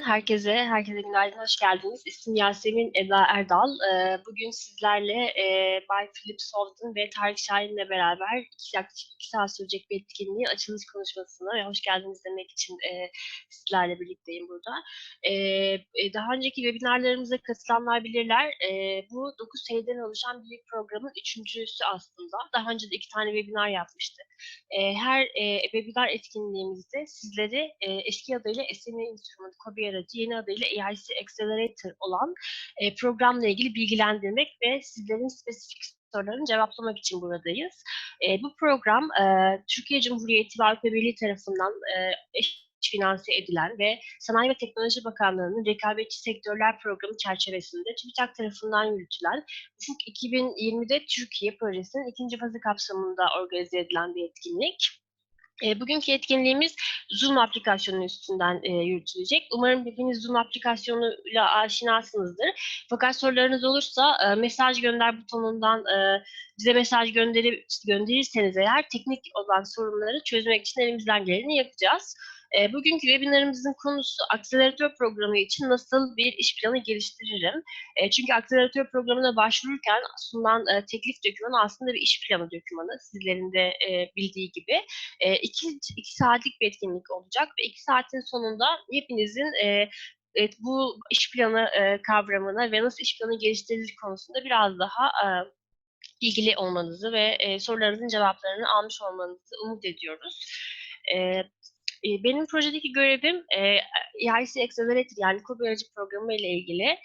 Herkese günaydın, hoş geldiniz. İsmim Yasemin Eda Erdal. Bugün sizlerle Bay Philip Sowden ve Tarık Şahin'le beraber yaklaşık 2 saat sürecek bir etkinliğin açılış konuşmasına ve hoş geldiniz demek için sizlerle birlikteyim burada. Daha önceki webinarlarımıza katılanlar bilirler. Bu 9 seriden oluşan bir programın üçüncüsü aslında. Daha önce de 2 tane webinar yapmıştık. Her webinar etkinliğimizde sizleri eski adıyla SME Instrument, yeni adıyla Accelerator olan programla ilgili bilgilendirmek ve sizlerin spesifik sorularını cevaplamak için buradayız. Bu program Türkiye Cumhuriyeti ve Avrupa Birliği tarafından finanse edilen ve Sanayi ve Teknoloji Bakanlığı'nın rekabetçi sektörler programı çerçevesinde TÜBİTAK tarafından yürütülen Ufuk 2020'de Türkiye projesinin ikinci fazı kapsamında organize edilen bir etkinlik. Bugünkü etkinliğimiz Zoom aplikasyonu üstünden yürütülecek. Umarım hepiniz Zoom aplikasyonuyla aşinasınızdır. Fakat sorularınız olursa mesaj gönder butonundan bize mesaj gönderirseniz eğer teknik olan sorunları çözmek için elimizden geleni yapacağız. Bugünkü webinarımızın konusu Accelerator programı için nasıl bir iş planı geliştiririm? Çünkü Accelerator programına başvururken sunulan teklif dokümanı aslında bir iş planı dokümanı. Sizlerin de bildiği gibi. 2 saatlik bir etkinlik olacak ve 2 saatin sonunda hepinizin bu iş planı kavramına ve nasıl iş planı geliştirilir konusunda biraz daha ilgili olmanızı ve sorularınızın cevaplarını almış olmanızı umut ediyoruz. Benim projedeki görevim EIC Accelerator yani KOBİ aracı programı ile ilgili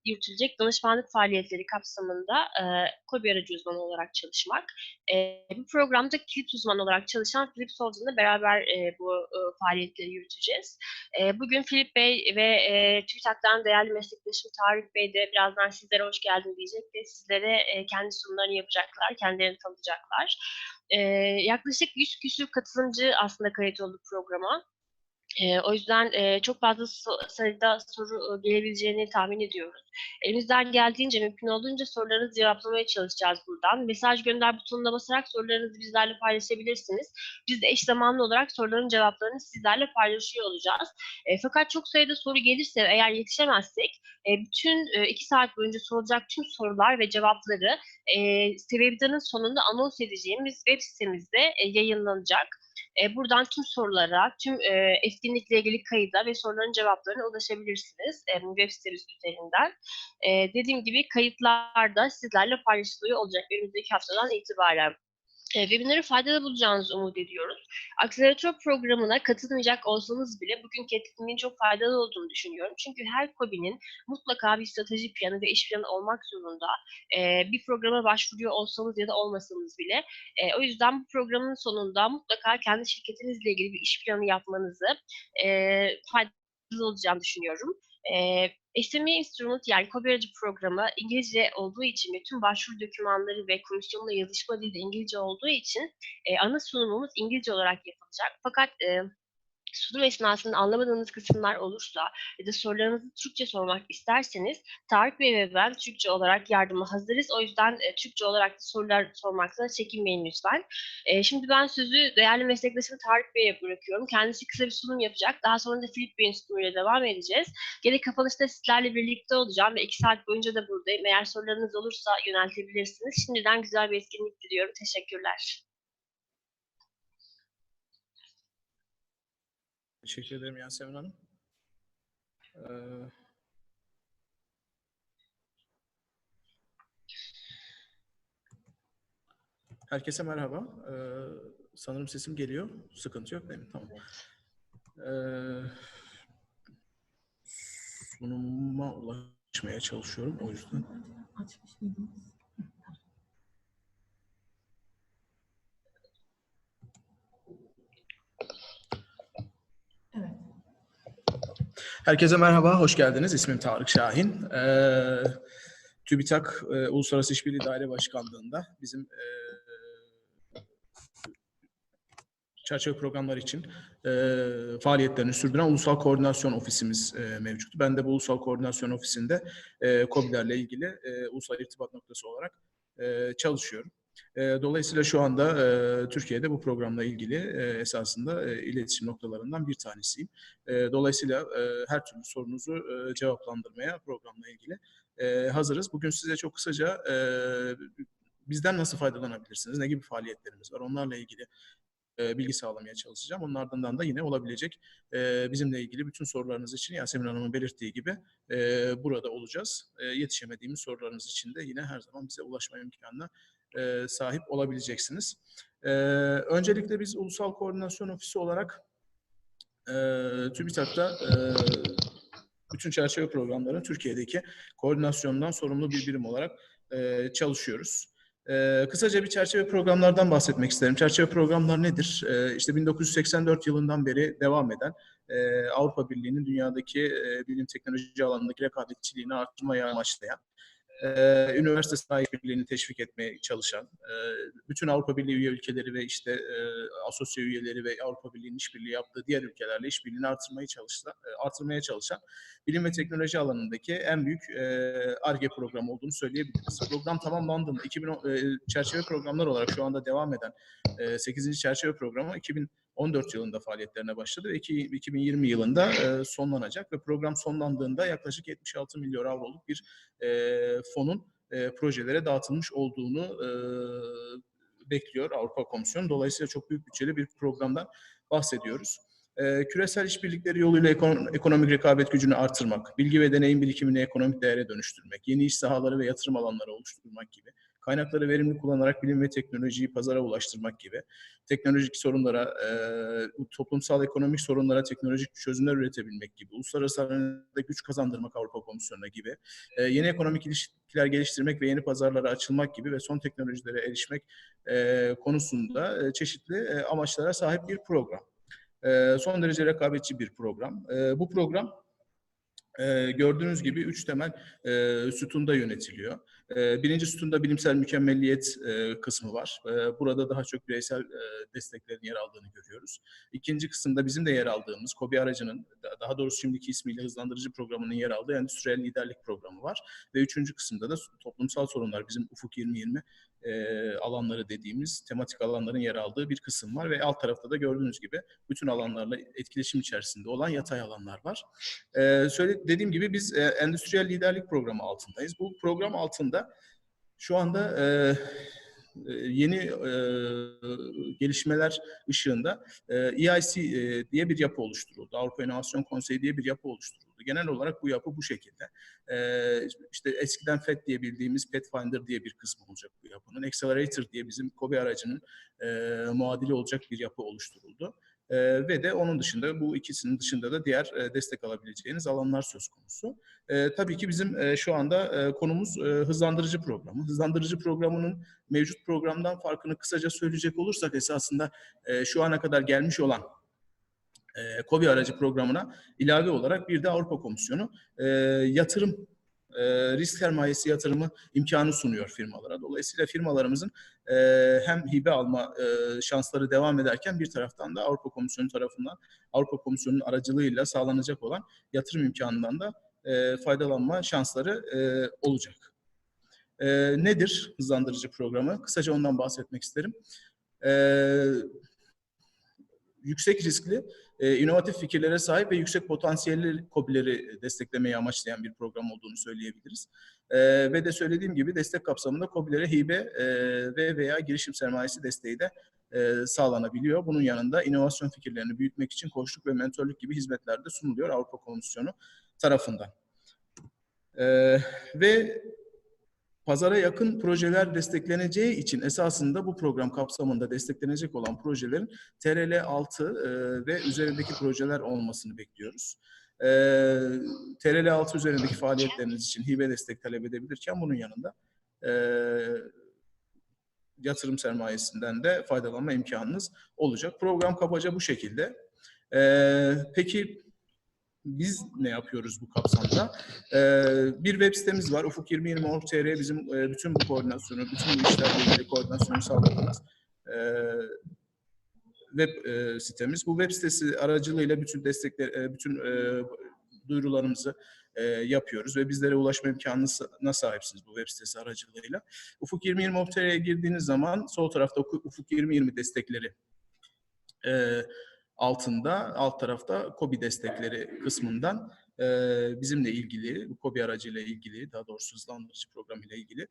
yürütülecek danışmanlık faaliyetleri kapsamında KOBİ aracı uzmanı olarak çalışmak. Bu programda kilit uzman olarak çalışan Philip Sowden'la beraber bu faaliyetleri yürüteceğiz. Bugün Philip Bey ve TÜBİTAK'tan değerli meslektaşım Tarık Bey de birazdan sizlere hoş geldin diyecek ve sizlere kendi sunumlarını yapacaklar, kendilerini tanıtacaklar. Yaklaşık 100 küsur katılımcı aslında kayıt oldu programa. O yüzden çok fazla sayıda soru gelebileceğini tahmin ediyoruz. Elimizden geldiğince, mümkün olduğunca sorularınızı cevaplamaya çalışacağız buradan. Mesaj gönder butonuna basarak sorularınızı bizlerle paylaşabilirsiniz. Biz de eş zamanlı olarak soruların cevaplarını sizlerle paylaşıyor olacağız. Fakat çok sayıda soru gelirse eğer yetişemezsek bütün 2 saat boyunca sorulacak tüm sorular ve cevapları webinarın sonunda anons edeceğimiz web sitemizde yayınlanacak. Buradan tüm sorulara, tüm etkinlikle ilgili kayıda ve soruların cevaplarına ulaşabilirsiniz web sitemiz üzerinden. Dediğim gibi kayıtlar da sizlerle paylaşılıyor olacak önümüzdeki haftadan itibaren. Webinarı faydalı bulacağınızı umut ediyoruz. Accelerator programına katılmayacak olsanız bile bugünkü etkinliğin çok faydalı olduğunu düşünüyorum. Çünkü her KOBİ'nin mutlaka bir strateji planı ve iş planı olmak zorunda. Bir programa başvuruyor olsanız ya da olmasanız bile. O yüzden bu programın sonunda mutlaka kendi şirketinizle ilgili bir iş planı yapmanızı faydalı olacağını düşünüyorum. SME Instrument yani KOBİ aracı programı İngilizce olduğu için ve tüm başvuru dokümanları ve komisyonla yazışma dili de İngilizce olduğu için ana sunumumuz İngilizce olarak yapılacak. Fakat sunum esnasında anlamadığınız kısımlar olursa ya da sorularınızı Türkçe sormak isterseniz Tarık Bey ve ben Türkçe olarak yardıma hazırız. O yüzden Türkçe olarak da sorular sormaktan çekinmeyin lütfen. Şimdi ben sözü değerli meslektaşım Tarık Bey'e bırakıyorum. Kendisi kısa bir sunum yapacak. Daha sonra da Philip Bey'in sunumuyla devam edeceğiz. Gene kapanışta sizlerle birlikte olacağım ve 2 saat boyunca da buradayım. Eğer sorularınız olursa yöneltebilirsiniz. Şimdiden güzel bir etkinlik diliyorum. Teşekkürler. Teşekkür ederim Yasemin Hanım. Herkese merhaba. Sanırım sesim geliyor. Sıkıntı yok değil mi? Tamam. Sunuma ulaşmaya çalışıyorum o yüzden. Açmış mıydınız? Evet. Herkese merhaba, hoş geldiniz. İsmim Tarık Şahin. TÜBİTAK Uluslararası İşbirliği Daire Başkanlığı'nda bizim çerçeve programları için faaliyetlerini sürdüren Ulusal Koordinasyon Ofisimiz mevcut. Ben de bu Ulusal Koordinasyon Ofisi'nde KOBİ'lerle ilgili ulusal irtibat noktası olarak çalışıyorum. Dolayısıyla şu anda Türkiye'de bu programla ilgili esasında iletişim noktalarından bir tanesiyim. Dolayısıyla her türlü sorunuzu cevaplandırmaya programla ilgili hazırız. Bugün size çok kısaca bizden nasıl faydalanabilirsiniz, ne gibi faaliyetlerimiz var, onlarla ilgili bilgi sağlamaya çalışacağım. Onun ardından da yine olabilecek bizimle ilgili bütün sorularınız için Yasemin Hanım'ın belirttiği gibi burada olacağız. Yetişemediğimiz sorularınız için de yine her zaman bize ulaşma imkanına sahip olabileceksiniz. Öncelikle biz Ulusal Koordinasyon Ofisi olarak TÜBİTAK'ta bütün çerçeve programların Türkiye'deki koordinasyonundan sorumlu bir birim olarak çalışıyoruz. Kısaca bir çerçeve programlardan bahsetmek isterim. Çerçeve programlar nedir? İşte 1984 yılından beri devam eden Avrupa Birliği'nin dünyadaki bilim teknoloji alanındaki rekabetçiliğini arttırmaya amaçlayan, üniversite sanayi birliğini teşvik etmeye çalışan, bütün Avrupa Birliği üye ülkeleri ve işte asosya üyeleri ve Avrupa Birliği'nin işbirliği yaptığı diğer ülkelerle işbirliğini artırmaya çalışan bilim ve teknoloji alanındaki en büyük Ar-Ge programı olduğunu söyleyebiliriz. Program tamamlandığında çerçeve programlar olarak şu anda devam eden 8. çerçeve programı 2014 yılında faaliyetlerine başladı ve 2020 yılında sonlanacak ve program sonlandığında yaklaşık 76 milyon avroluk bir fonun projelere dağıtılmış olduğunu bekliyor Avrupa Komisyonu. Dolayısıyla çok büyük bütçeli bir programdan bahsediyoruz. Küresel işbirlikleri yoluyla ekonomik rekabet gücünü artırmak, bilgi ve deneyim birikimini ekonomik değere dönüştürmek, yeni iş sahaları ve yatırım alanları oluşturmak gibi, kaynakları verimli kullanarak bilim ve teknolojiyi pazara ulaştırmak gibi, teknolojik sorunlara, toplumsal ekonomik sorunlara teknolojik çözümler üretebilmek gibi, uluslararası arenada güç kazandırmak Avrupa Komisyonu'na gibi, yeni ekonomik ilişkiler geliştirmek ve yeni pazarlara açılmak gibi ve son teknolojilere erişmek konusunda çeşitli amaçlara sahip bir program. Son derece rekabetçi bir program. Bu program gördüğünüz gibi 3 temel sütunda yönetiliyor. Birinci sütunda bilimsel mükemmelliyet kısmı var. Burada daha çok bireysel desteklerin yer aldığını görüyoruz. İkinci kısımda bizim de yer aldığımız KOBİ aracının, daha doğrusu şimdiki ismiyle hızlandırıcı programının yer aldığı endüstriyel liderlik programı var. Ve üçüncü kısımda da toplumsal sorunlar, bizim Ufuk 2020 alanları dediğimiz tematik alanların yer aldığı bir kısım var. Ve alt tarafta da gördüğünüz gibi bütün alanlarla etkileşim içerisinde olan yatay alanlar var. Dediğim gibi biz endüstriyel liderlik programı altındayız. Bu program altında şu anda yeni gelişmeler ışığında EIC diye bir yapı oluşturuldu. Avrupa İnovasyon Konseyi diye bir yapı oluşturuldu. Genel olarak bu yapı bu şekilde. İşte eskiden FET diye bildiğimiz Pathfinder diye bir kısmı olacak bu yapının. Accelerator diye bizim KOBİ aracının muadili olacak bir yapı oluşturuldu. Ve de onun dışında, bu ikisinin dışında da diğer destek alabileceğiniz alanlar söz konusu. Tabii ki bizim şu anda konumuz hızlandırıcı programı. Hızlandırıcı programının mevcut programdan farkını kısaca söyleyecek olursak, esasında şu ana kadar gelmiş olan KOBİ aracı programına ilave olarak bir de Avrupa Komisyonu yatırım, risk sermayesi yatırımı imkanı sunuyor firmalara. Dolayısıyla firmalarımızın hem hibe alma şansları devam ederken bir taraftan da Avrupa Komisyonu tarafından, Avrupa Komisyonu'nun aracılığıyla sağlanacak olan yatırım imkanından da faydalanma şansları olacak. Nedir hızlandırıcı programı? Kısaca ondan bahsetmek isterim. Yüksek riskli, inovatif fikirlere sahip ve yüksek potansiyelli KOBİ'leri desteklemeyi amaçlayan bir program olduğunu söyleyebiliriz. Ve de söylediğim gibi destek kapsamında KOBİ'lere hibe ve veya girişim sermayesi desteği de sağlanabiliyor. Bunun yanında inovasyon fikirlerini büyütmek için koçluk ve mentörlük gibi hizmetler de sunuluyor Avrupa Komisyonu tarafından. Ve pazara yakın projeler destekleneceği için esasında bu program kapsamında desteklenecek olan projelerin TRL 6 ve üzerindeki projeler olmasını bekliyoruz. TRL 6 üzerindeki faaliyetleriniz için hibe destek talep edebilirken bunun yanında yatırım sermayesinden de faydalanma imkanınız olacak. Program kabaca bu şekilde. Peki biz ne yapıyoruz bu kapsamda? Bir web sitemiz var. ufuk2020.org.tr bizim bütün bu koordinasyonu, bütün bu işlerle ilgili koordinasyonu sağladığımız web sitemiz. Bu web sitesi aracılığıyla bütün destekler, bütün duyurularımızı yapıyoruz ve bizlere ulaşma imkanına sahipsiniz bu web sitesi aracılığıyla. Ufuk 2020.tr'ye girdiğiniz zaman sol tarafta Ufuk 2020 destekleri altında, alt tarafta KOBİ destekleri kısmından bizimle ilgili, bu KOBİ aracıyla ilgili, daha doğrusu hızlandırıcı program ile ilgili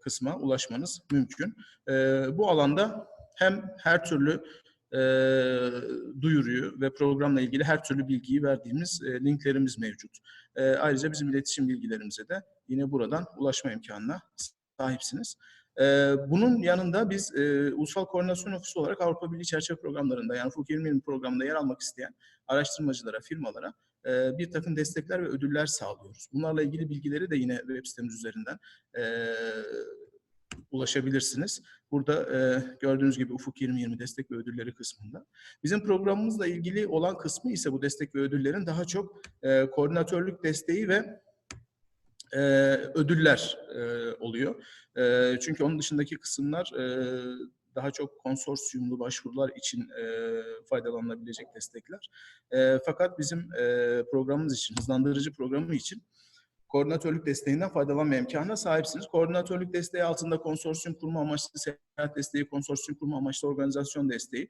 kısma ulaşmanız mümkün. Bu alanda hem her türlü duyuruyu ve programla ilgili her türlü bilgiyi verdiğimiz linklerimiz mevcut. Ayrıca bizim iletişim bilgilerimize de yine buradan ulaşma imkanına sahipsiniz. Bunun yanında biz Ulusal Koordinasyon Ofisi olarak Avrupa Birliği çerçeve programlarında, yani Ufuk 2020 programında yer almak isteyen araştırmacılara, firmalara bir takım destekler ve ödüller sağlıyoruz. Bunlarla ilgili bilgileri de yine web sitemiz üzerinden ulaşabilirsiniz. Burada gördüğünüz gibi Ufuk 2020 destek ve ödülleri kısmında. Bizim programımızla ilgili olan kısmı ise bu destek ve ödüllerin daha çok koordinatörlük desteği ve ödüller oluyor. Çünkü onun dışındaki kısımlar daha çok konsorsiyumlu başvurular için faydalanılabilecek destekler. Fakat bizim programımız için, hızlandırıcı programı için koordinatörlük desteğinden faydalanma imkanına sahipsiniz. Koordinatörlük desteği altında konsorsiyum kurma amaçlı seyahat desteği, konsorsiyum kurma amaçlı organizasyon desteği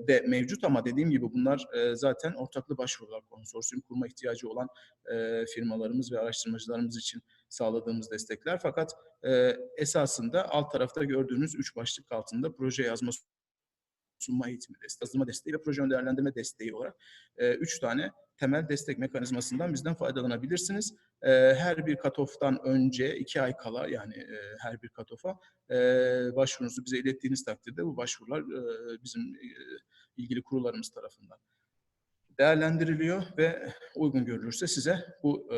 de mevcut ama dediğim gibi bunlar zaten ortaklı başvurular, konsorsiyum kurma ihtiyacı olan firmalarımız ve araştırmacılarımız için sağladığımız destekler. Fakat esasında alt tarafta gördüğünüz 3 başlık altında proje yazma, sunma eğitimi desteği, yazılma desteği ve proje ön değerlendirme desteği olarak 3 tane temel destek mekanizmasından bizden faydalanabilirsiniz. Her bir cut-off'tan önce 2 ay kala, yani her bir cut-off'a başvurunuzu bize ilettiğiniz takdirde bu başvurular bizim ilgili kurullarımız tarafından değerlendiriliyor ve uygun görülürse size bu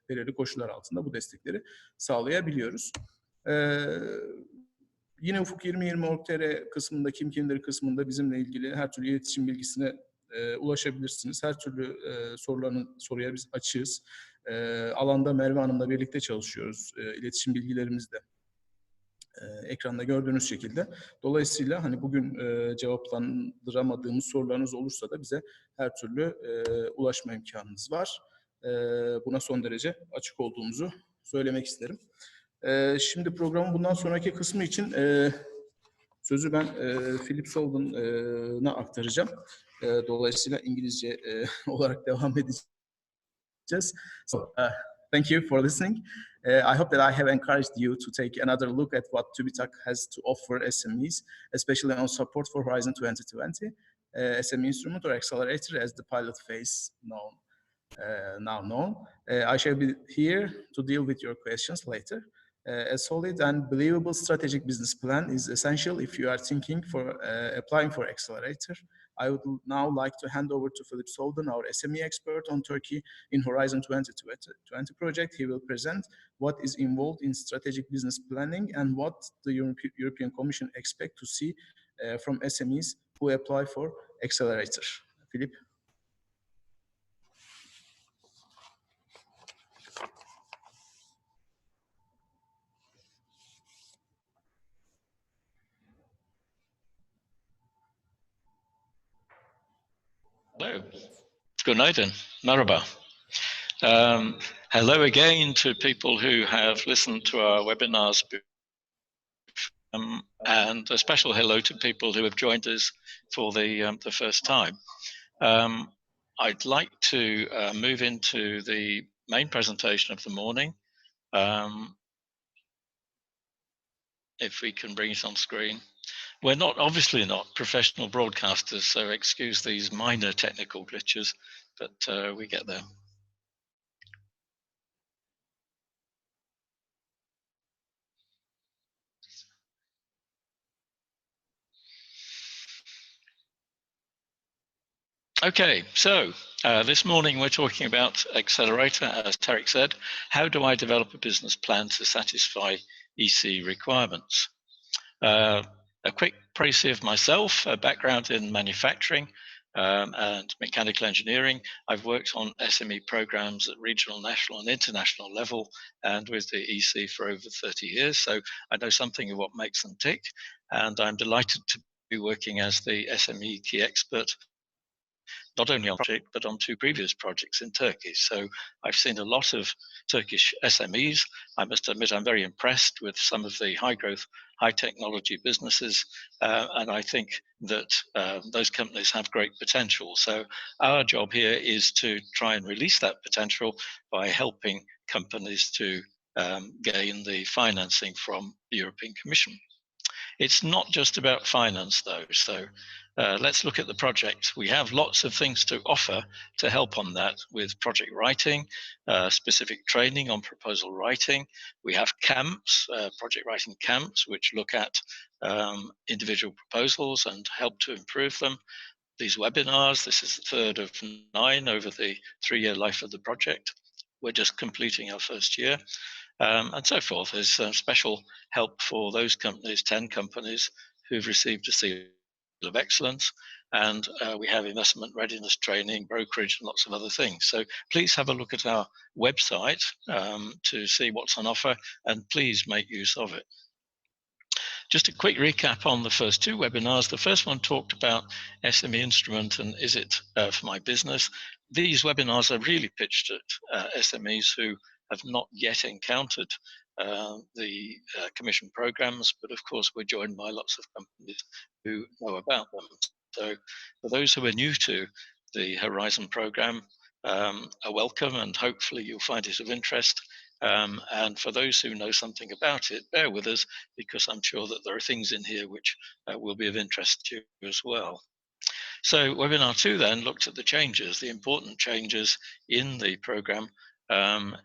belirli koşullar altında bu destekleri sağlayabiliyoruz. Yine Ufuk 2020.tr kısmında, kim kimdir kısmında bizimle ilgili her türlü iletişim bilgisine ulaşabilirsiniz. Her türlü soruya biz açığız. Alanda Merve Hanım'la birlikte çalışıyoruz. İletişim bilgilerimiz de ekranda gördüğünüz şekilde. Dolayısıyla hani bugün cevaplandıramadığımız sorularınız olursa da bize her türlü ulaşma imkanınız var. Buna son derece açık olduğumuzu söylemek isterim. Şimdi programın bundan sonraki kısmı için sözü ben Philip Solden'a aktaracağım. Dolayısıyla İngilizce olarak devam edeceğiz. So, thank you for listening. I hope that I have encouraged you to take another look at what TÜBİTAK has to offer SMEs, especially on support for Horizon 2020, SME Instrument or Accelerator as the pilot phase now known. I shall be here to deal with your questions later. A solid and believable strategic business plan is essential if you are thinking for applying for Accelerator. I would now like to hand over to Philip Solden, our SME expert on Turkey in Horizon 2020 project. He will present what is involved in strategic business planning and what the European Commission expect to see from SMEs who apply for Accelerator. Philip. Hello. Günaydın. Merhaba. Hello again to people who have listened to our webinars, and a special hello to people who have joined us for the first time. I'd like to move into the main presentation of the morning. If we can bring it on screen. We're obviously not professional broadcasters, so excuse these minor technical glitches, but we get there. Okay, so this morning we're talking about Accelerator, as Tarek said. How do I develop a business plan to satisfy EC requirements? A quick précis of myself, a background in manufacturing and mechanical engineering. I've worked on SME programs at regional, national and international level and with the EC for over 30 years. So I know something of what makes them tick. And I'm delighted to be working as the SME key expert not only on project, but on 2 previous projects in Turkey. So I've seen a lot of Turkish SMEs. I must admit, I'm very impressed with some of the high growth, high technology businesses. And I think that those companies have great potential. So our job here is to try and release that potential by helping companies to gain the financing from the European Commission. It's not just about finance, though. So let's look at the project. We have lots of things to offer to help on that, with project writing, specific training on proposal writing. We have camps, project writing camps, which look at individual proposals and help to improve them. These webinars, this is the 3rd of 9 over the 3-year life of the project. We're just completing our 1st year. And so forth. There's special help for those companies, 10 companies who've received a seal of excellence, and we have investment readiness training, brokerage, and lots of other things. So please have a look at our website to see what's on offer, and please make use of it. Just a quick recap on the first 2 webinars. The first one talked about SME Instrument and is it for my business. These webinars are really pitched at SMEs who have not yet encountered the Commission programs, but of course we're joined by lots of companies who know about them. So for those who are new to the Horizon program, are welcome, and hopefully you'll find it of interest. And for those who know something about it, bear with us, because I'm sure that there are things in here which will be of interest to you as well. So webinar 2 then looked at the changes, the important changes in the program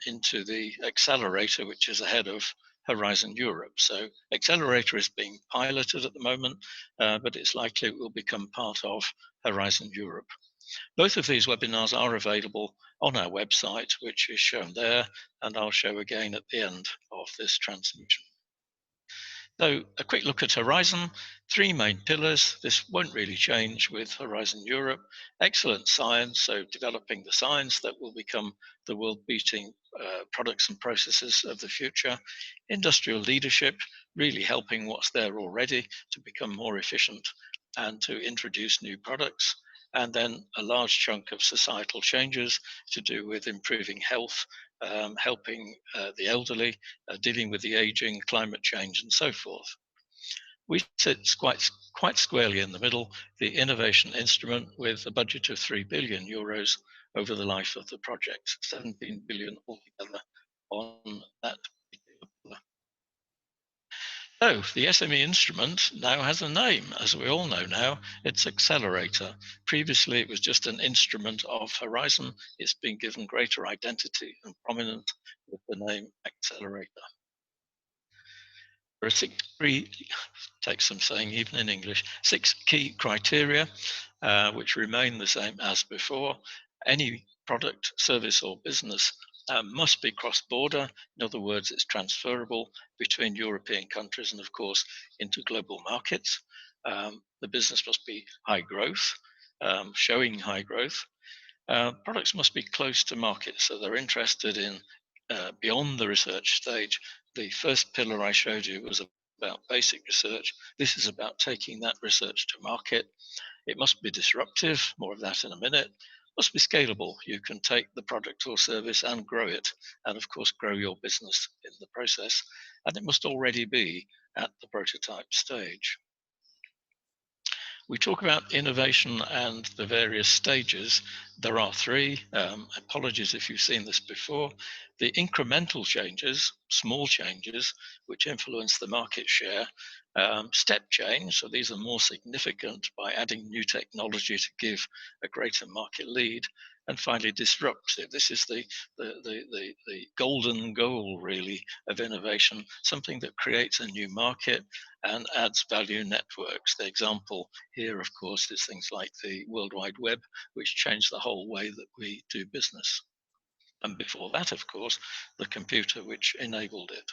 into the Accelerator, which is ahead of Horizon Europe. So Accelerator is being piloted at the moment, but it's likely it will become part of Horizon Europe. Both of these webinars are available on our website, which is shown there, and I'll show again at the end of this transmission. So a quick look at Horizon, 3 main pillars. This won't really change with Horizon Europe. Excellent science, so developing the science that will become the world-beating products and processes of the future. Industrial leadership, really helping what's there already to become more efficient and to introduce new products. And then a large chunk of societal changes to do with improving health, helping the elderly, dealing with the aging, climate change, and so forth. We sit quite squarely in the middle, the innovation instrument, with a budget of 3 billion euros over the life of the project, 17 billion altogether on that particular pillar. So the SME instrument now has a name, as we all know now. It's Accelerator. Previously, it was just an instrument of Horizon. It's been given greater identity and prominence with the name Accelerator. There are 6 takes some saying even in English, 6 key criteria which remain the same as before. Any product, service, or business must be cross-border. In other words, it's transferable between European countries and, of course, into global markets. The business must be high growth, showing high growth. Products must be close to market, so they're interested in beyond the research stage. The first pillar I showed you was about basic research. This is about taking that research to market. It must be disruptive, more of that in a minute. It must be scalable. You can take the product or service and grow it, and of course grow your business in the process. And it must already be at the prototype stage. We talk about innovation and the various stages. There are 3. Apologies if you've seen this before. The incremental changes, small changes, which influence the market share. Step change, so these are more significant by adding new technology to give a greater market lead. And finally, disruptive. This is the golden goal, really, of innovation, something that creates a new market and adds value networks. The example here, of course, is things like the World Wide Web, which changed the whole way that we do business. And before that, of course, the computer, which enabled it.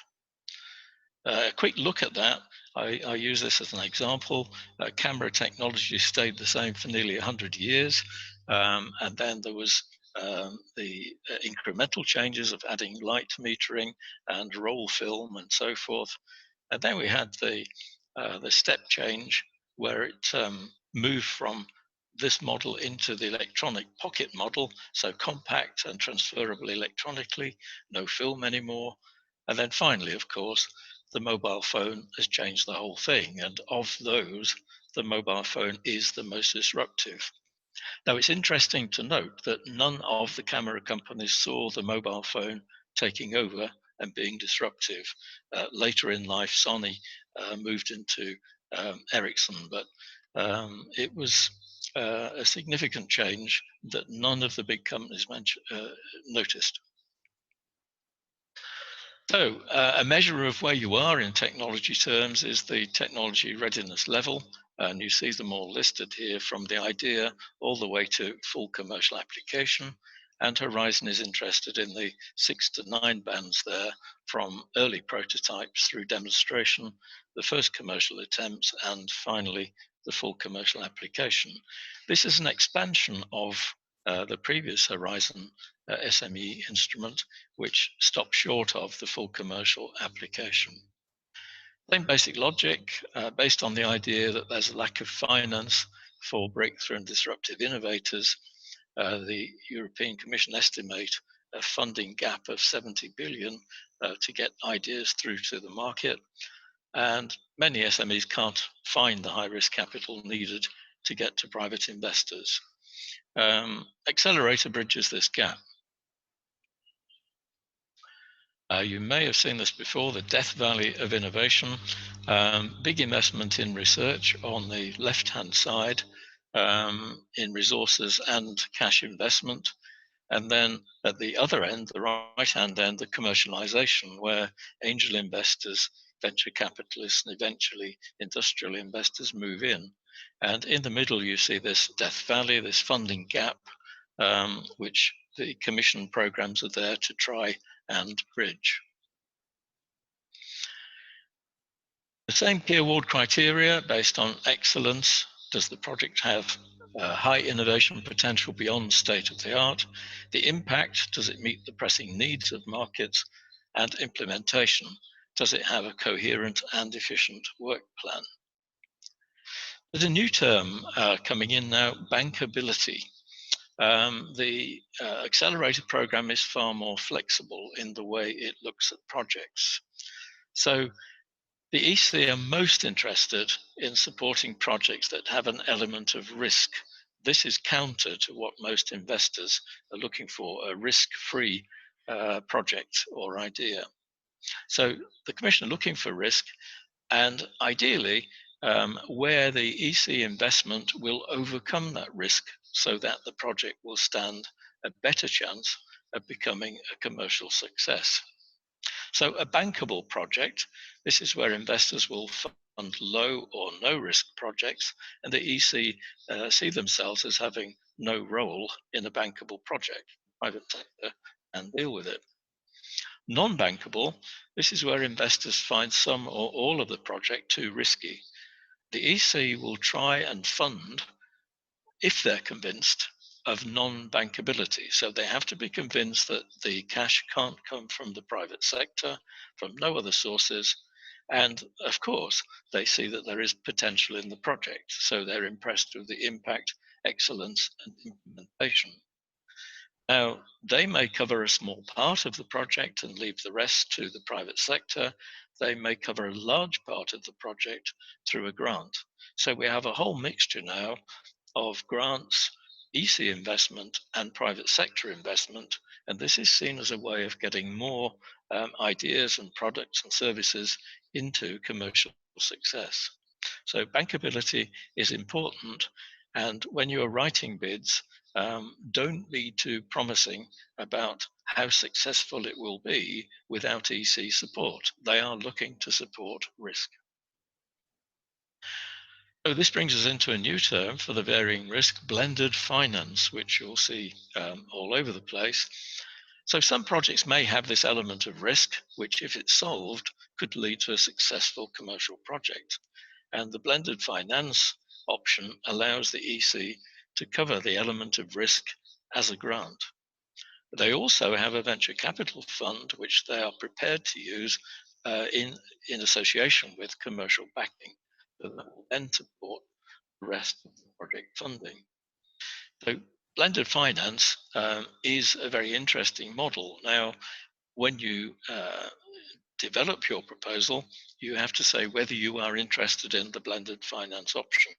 A quick look at that. I use this as an example. Camera technology stayed the same for nearly 100 years. And then there was the incremental changes of adding light metering and roll film and so forth. And then we had the step change where it moved from this model into the electronic pocket model, so compact and transferable electronically, no film anymore. And then finally, of course, the mobile phone has changed the whole thing. And of those, the mobile phone is the most disruptive. Now, it's interesting to note that none of the camera companies saw the mobile phone taking over and being disruptive. Later in life, Sony moved into Ericsson, but it was a significant change that none of the big companies noticed. So a measure of where you are in technology terms is the technology readiness level. And you see them all listed here from the idea all the way to full commercial application. And Horizon is interested in the 6 to 9 bands there, from early prototypes through demonstration, the first commercial attempts, and finally the full commercial application. This is an expansion of the previous Horizon SME instrument, which stopped short of the full commercial application. Same basic logic, based on the idea that there's a lack of finance for breakthrough and disruptive innovators. The European Commission estimate a funding gap of 70 billion to get ideas through to the market. And many SMEs can't find the high-risk capital needed to get to private investors. Accelerator bridges this gap. You may have seen this before, the death valley of innovation. Big investment in research on the left-hand side, in resources and cash investment. And then at the other end, the right-hand end, the commercialization, where angel investors, venture capitalists, and eventually industrial investors move in. And in the middle, you see this death valley, this funding gap, which the commission programs are there to try and bridge. The same key award criteria based on excellence. Does the project have high innovation potential beyond state of the art? The impact, does it meet the pressing needs of markets? And implementation, does it have a coherent and efficient work plan? There's a new term coming in now, bankability. The Accelerator program is far more flexible in the way it looks at projects. So the EC are most interested in supporting projects that have an element of risk. This is counter to what most investors are looking for, a risk-free project or idea. So the Commission are looking for risk, and ideally where the EC investment will overcome that risk so that the project will stand a better chance of becoming a commercial success. So a bankable project, this is where investors will fund low or no risk projects, and the EC see themselves as having no role in a bankable project. Private sector and deal with it. Non-bankable, this is where investors find some or all of the project too risky. The EC will try and fund if they're convinced of non-bankability. So they have to be convinced that the cash can't come from the private sector, from no other sources. And of course, they see that there is potential in the project. So they're impressed with the impact, excellence, and implementation. Now, they may cover a small part of the project and leave the rest to the private sector. They may cover a large part of the project through a grant. So we have a whole mixture now of grants, EC investment, and private sector investment. And this is seen as a way of getting more ideas and products and services into commercial success. So bankability is important. And when you're writing bids, don't be too promising about how successful it will be without EC support. They are looking to support risk. So this brings us into a new term for the varying risk, blended finance, which you'll see all over the place. So some projects may have this element of risk, which if it's solved, could lead to a successful commercial project. And the blended finance option allows the EC to cover the element of risk as a grant. They also have a venture capital fund, which they are prepared to use in association with commercial backing. So that will then support the rest of the project funding. So blended finance is a very interesting model. Now, when you develop your proposal, you have to say whether you are interested in the blended finance option.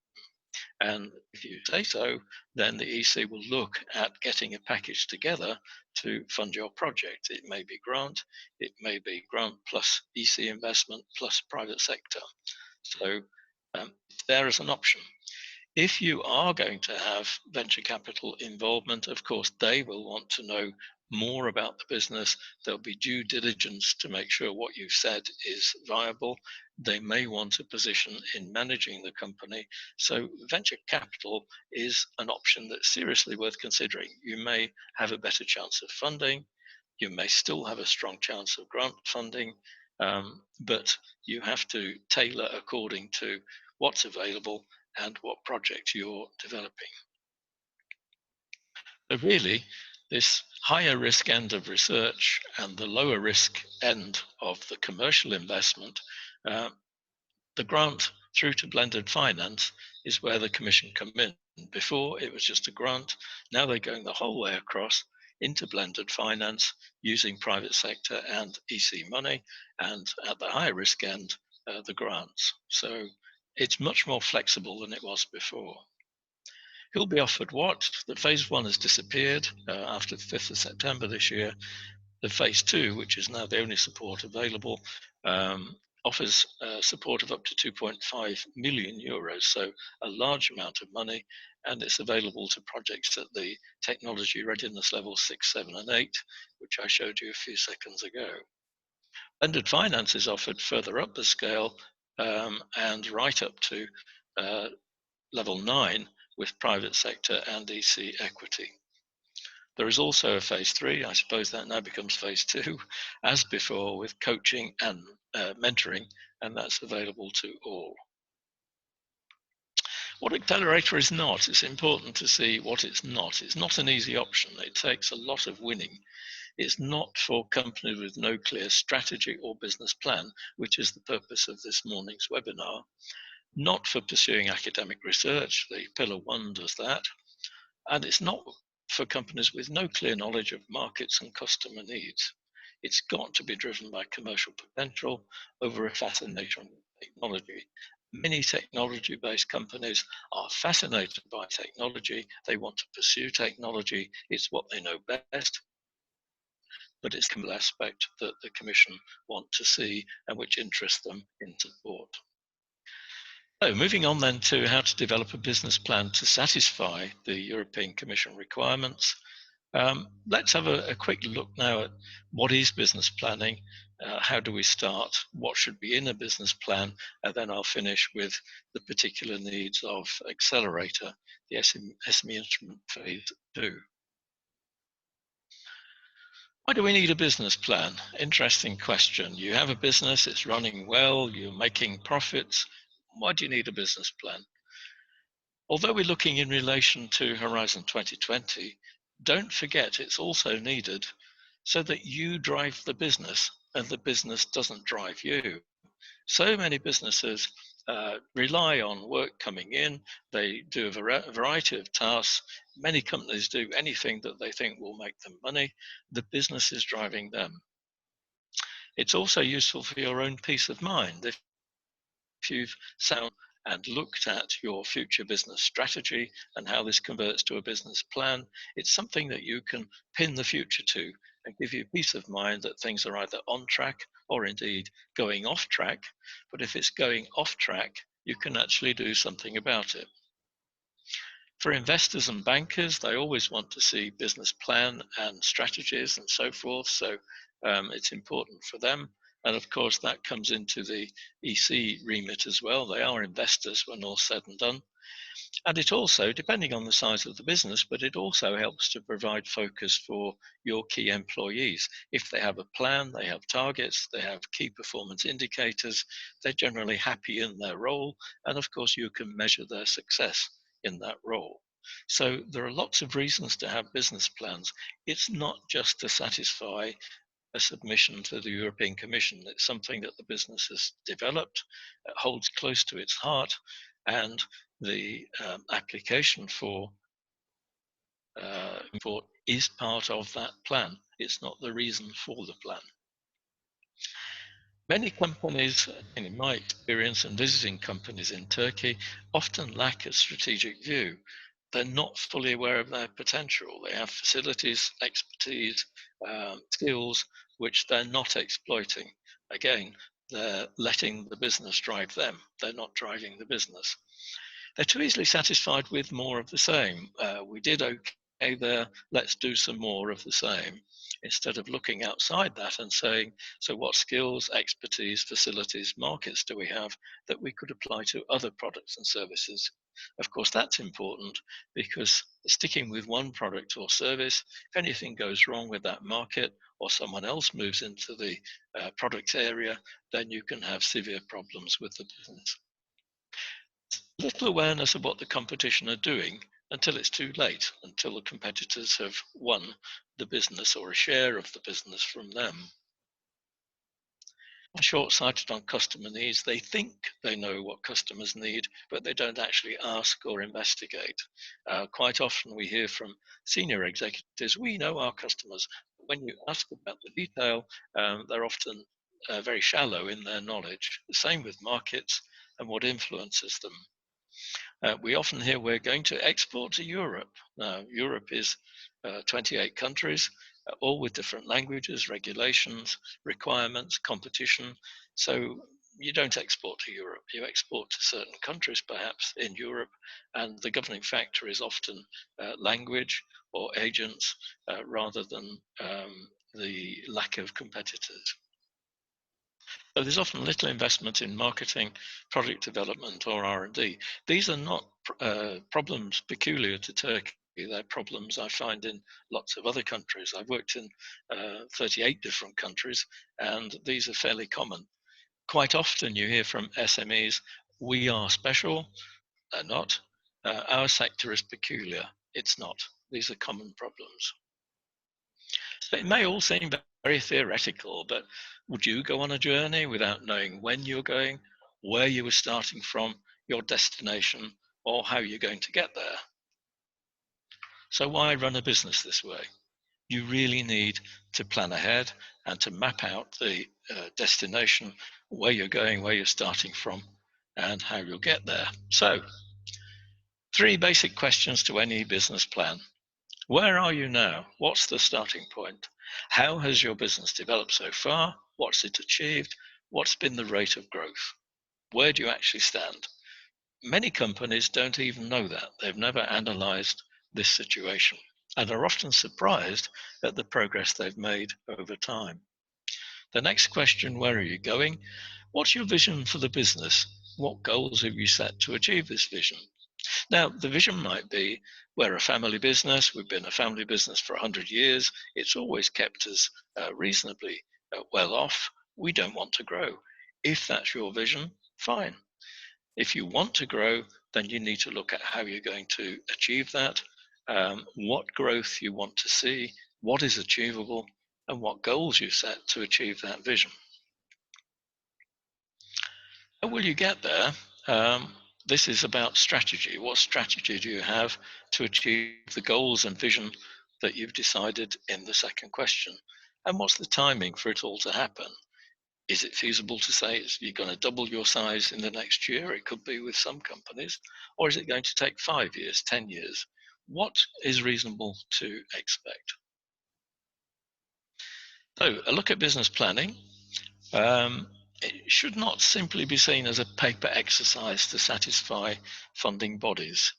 And if you say so, then the EC will look at getting a package together to fund your project. It may be grant, it may be grant plus EC investment plus private sector. So there is an option. If you are going to have venture capital involvement, of course, they will want to know more about the business. There'll be due diligence to make sure what you've said is viable. They may want a position in managing the company. So venture capital is an option that's seriously worth considering. You may have a better chance of funding. You may still have a strong chance of grant funding, but you have to tailor according to what's available and what project you're developing. So really, this higher risk end of research and the lower risk end of the commercial investment, the grant through to blended finance is where the commission come in. Before it was just a grant, now they're going the whole way across into blended finance using private sector and EC money, and at the higher risk end, the grants. So it's much more flexible than it was before. Who'll be offered what? The phase one has disappeared after the 5th of September this year. The phase two, which is now the only support available, offers support of up to 2.5 million euros, so a large amount of money, and it's available to projects at the technology readiness level 6, 7, and 8, which I showed you a few seconds ago. Blended finance is offered further up the scale and right up to level 9 with private sector and EC equity. There is also a phase 3, I suppose that now becomes phase 2, as before, with coaching and mentoring, and that's available to all. What Accelerator is not, it's important to see what it's not. It's not an easy option. It takes a lot of winning. It's not for companies with no clear strategy or business plan, which is the purpose of this morning's webinar. Not for pursuing academic research, the Pillar 1 does that. And it's not for companies with no clear knowledge of markets and customer needs. It's got to be driven by commercial potential over a fascination with technology. Many technology-based companies are fascinated by technology. They want to pursue technology. It's what they know best, but it's the aspect that the Commission want to see and which interests them in support. So moving on then to how to develop a business plan to satisfy the European Commission requirements. Let's have a quick look now at what is business planning, how do we start, what should be in a business plan, and then I'll finish with the particular needs of Accelerator, the SME Instrument phase 2. Why do we need a business plan? Interesting question. You have a business, it's running well, you're making profits. Why do you need a business plan? Although we're looking in relation to Horizon 2020, don't forget it's also needed so that you drive the business and the business doesn't drive you. So many businesses rely on work coming in. They do a variety of tasks. Many companies do anything that they think will make them money. The business is driving them. It's also useful for your own peace of mind. If you've sat and looked at your future business strategy and how this converts to a business plan, it's something that you can pin the future to and give you peace of mind that things are either on track or indeed going off track. But if it's going off track, you can actually do something about it. For investors and bankers, they always want to see business plan and strategies and so forth. So it's important for them. And of course, that comes into the EC remit as well. They are investors when all's said and done. And it also, depending on the size of the business, but it also helps to provide focus for your key employees. If they have a plan, they have targets, they have key performance indicators, they're generally happy in their role. And of course, you can measure their success in that role. So there are lots of reasons to have business plans. It's not just to satisfy a submission to the European Commission. It's something that the business has developed, holds close to its heart, and the application for for is part of that plan. It's not the reason for the plan. Many companies, in my experience and visiting companies in Turkey, often lack a strategic view. They're not fully aware of their potential. They have facilities, expertise, skills, which they're not exploiting. Again, they're letting the business drive them. They're not driving the business. They're too easily satisfied with more of the same. We did okay there, let's do some more of the same, instead of looking outside that and saying, so what skills, expertise, facilities, markets do we have that we could apply to other products and services? Of course, that's important, because sticking with one product or service, if anything goes wrong with that market or someone else moves into the product area, then you can have severe problems with the business. Little awareness of what the competition are doing until it's too late, until the competitors have won the business or a share of the business from them. Short-sighted on customer needs. They think they know what customers need, but they don't actually ask or investigate. Quite often we hear from senior executives, we know our customers. When you ask about the detail, they're often very shallow in their knowledge. The same with markets and what influences them. We often hear we're going to export to Europe. Now, Europe is 28 countries, all with different languages, regulations, requirements, competition. So you don't export to Europe. You export to certain countries, perhaps, in Europe, and the governing factor is often language or agents rather than the lack of competitors. So there's often little investment in marketing, product development, or R&D. These are not problems peculiar to Turkey. They're problems I find in lots of other countries. I've worked in 38 different countries, and these are fairly common. Quite often you hear from SMEs, we are special. They're not. Our sector is peculiar. It's not. These are common problems. So it may all seem very theoretical, but would you go on a journey without knowing when you're going, where you were starting from, your destination, or how you're going to get there? So why run a business this way? You really need to plan ahead and to map out the destination, where you're going, where you're starting from, and how you'll get there. So, 3 basic questions to any business plan. Where are you now? What's the starting point? How has your business developed so far? What's it achieved? What's been the rate of growth? Where do you actually stand? Many companies don't even know that. They've never analyzed this situation and are often surprised at the progress they've made over time. The next question, where are you going? What's your vision for the business? What goals have you set to achieve this vision? Now, the vision might be, we're a family business, we've been a family business for 100 years, it's always kept us reasonably well off, we don't want to grow. If that's your vision, fine. If you want to grow, then you need to look at how you're going to achieve that, what growth you want to see, what is achievable, and what goals you set to achieve that vision. How will you get there? This is about strategy. What strategy do you have to achieve the goals and vision that you've decided in the second question? And what's the timing for it all to happen? Is it feasible to say you're going to double your size in the next year? It could be with some companies. Or is it going to take 5 years, 10 years? What is reasonable to expect? So a look at business planning. It should not simply be seen as a paper exercise to satisfy funding bodies.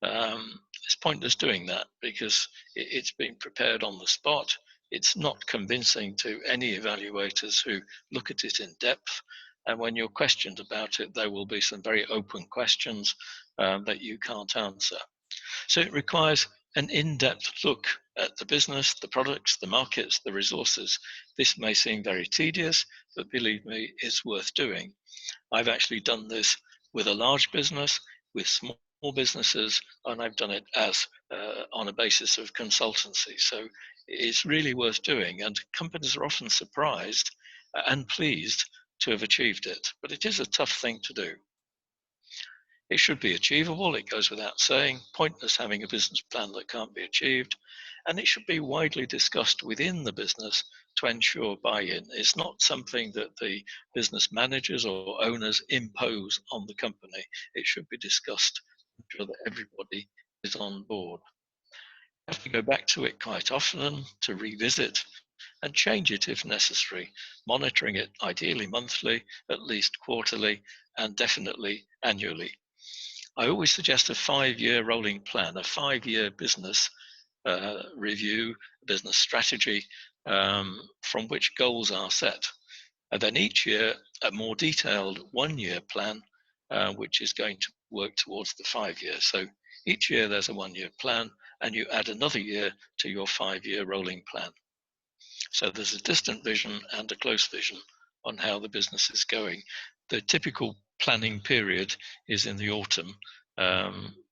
It's pointless doing that because it's been prepared on the spot. It's not convincing to any evaluators who look at it in depth. And when you're questioned about it, there will be some very open questions that you can't answer. So it requires an in-depth look at the business, the products, the markets, the resources. This may seem very tedious, but believe me, it's worth doing. I've actually done this with a large business, with small businesses, and I've done it as on a basis of consultancy. So it's really worth doing, and companies are often surprised and pleased to have achieved it, but it is a tough thing to do. It should be achievable, it goes without saying, pointless having a business plan that can't be achieved, and it should be widely discussed within the business to ensure buy-in. It's not something that the business managers or owners impose on the company. It should be discussed to ensure that everybody is on board. You have to go back to it quite often to revisit and change it if necessary, monitoring it ideally monthly, at least quarterly, and definitely annually. I always suggest a 5-year rolling plan, a 5-year business review, business strategy, from which goals are set. And then each year, a more detailed 1-year plan, which is going to work towards the 5 years. So each year there's a 1-year plan, and you add another year to your 5-year rolling plan. So there's a distant vision and a close vision on how the business is going. The typical planning period is in the autumn,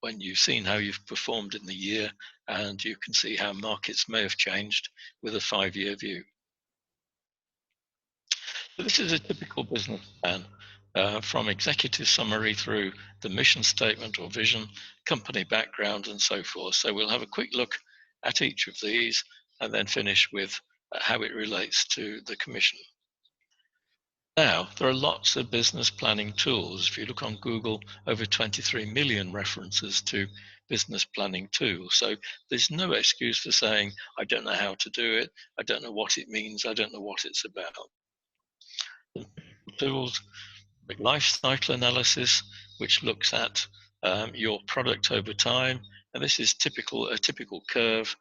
when you've seen how you've performed in the year and you can see how markets may have changed with a 5-year view. So this is a typical business plan, from executive summary through the mission statement or vision, company background, and so forth. So we'll have a quick look at each of these and then finish with how it relates to the commission. Now, there are lots of business planning tools. If you look on Google, over 23 million references to business planning tools. So there's no excuse for saying, I don't know how to do it, I don't know what it means, I don't know what it's about. Tools like life cycle analysis, which looks at your product over time. And this is a typical curve.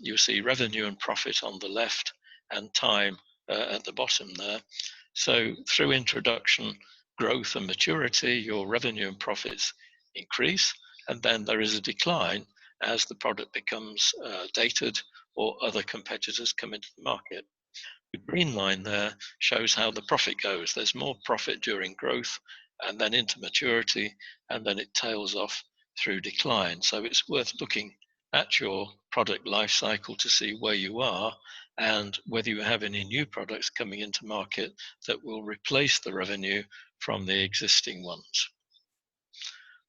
You'll see revenue and profit on the left and time at the bottom there. So through introduction, growth and maturity, your revenue and profits increase, and then there is a decline as the product becomes dated or other competitors come into the market. The green line there shows how the profit goes. There's more profit during growth and then into maturity, and then it tails off through decline. So it's worth looking at your product life cycle to see where you are and whether you have any new products coming into market that will replace the revenue from the existing ones.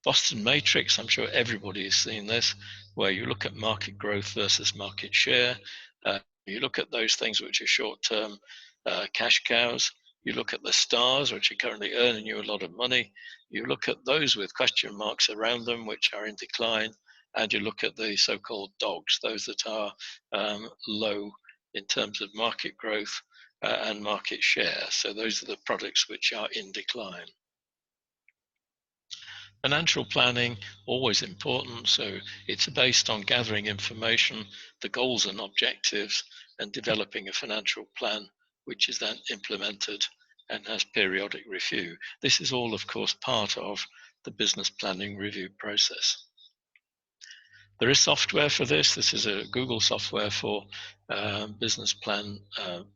Boston Matrix, I'm sure everybody has seen this, where you look at market growth versus market share. You look at those things which are short-term cash cows. You look at the stars, which are currently earning you a lot of money. You look at those with question marks around them, which are in decline. And you look at the so-called dogs, those that are low in terms of market growth and market share. So those are the products which are in decline. Financial planning, always important. So it's based on gathering information, the goals and objectives, and developing a financial plan, which is then implemented and has periodic review. This is all, of course, part of the business planning review process. There is software for this. This is a Google software for business plan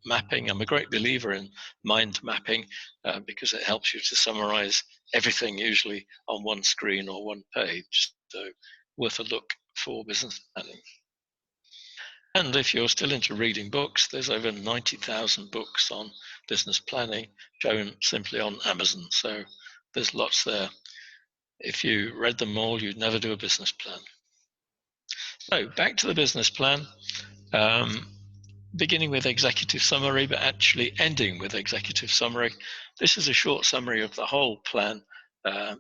mapping. I'm a great believer in mind mapping because it helps you to summarize everything usually on one screen or one page. So worth a look for business planning. And if you're still into reading books, there's over 90,000 books on business planning shown simply on Amazon. So there's lots there. If you read them all, you'd never do a business plan. So back to the business plan, beginning with executive summary, but actually ending with executive summary. This is a short summary of the whole plan,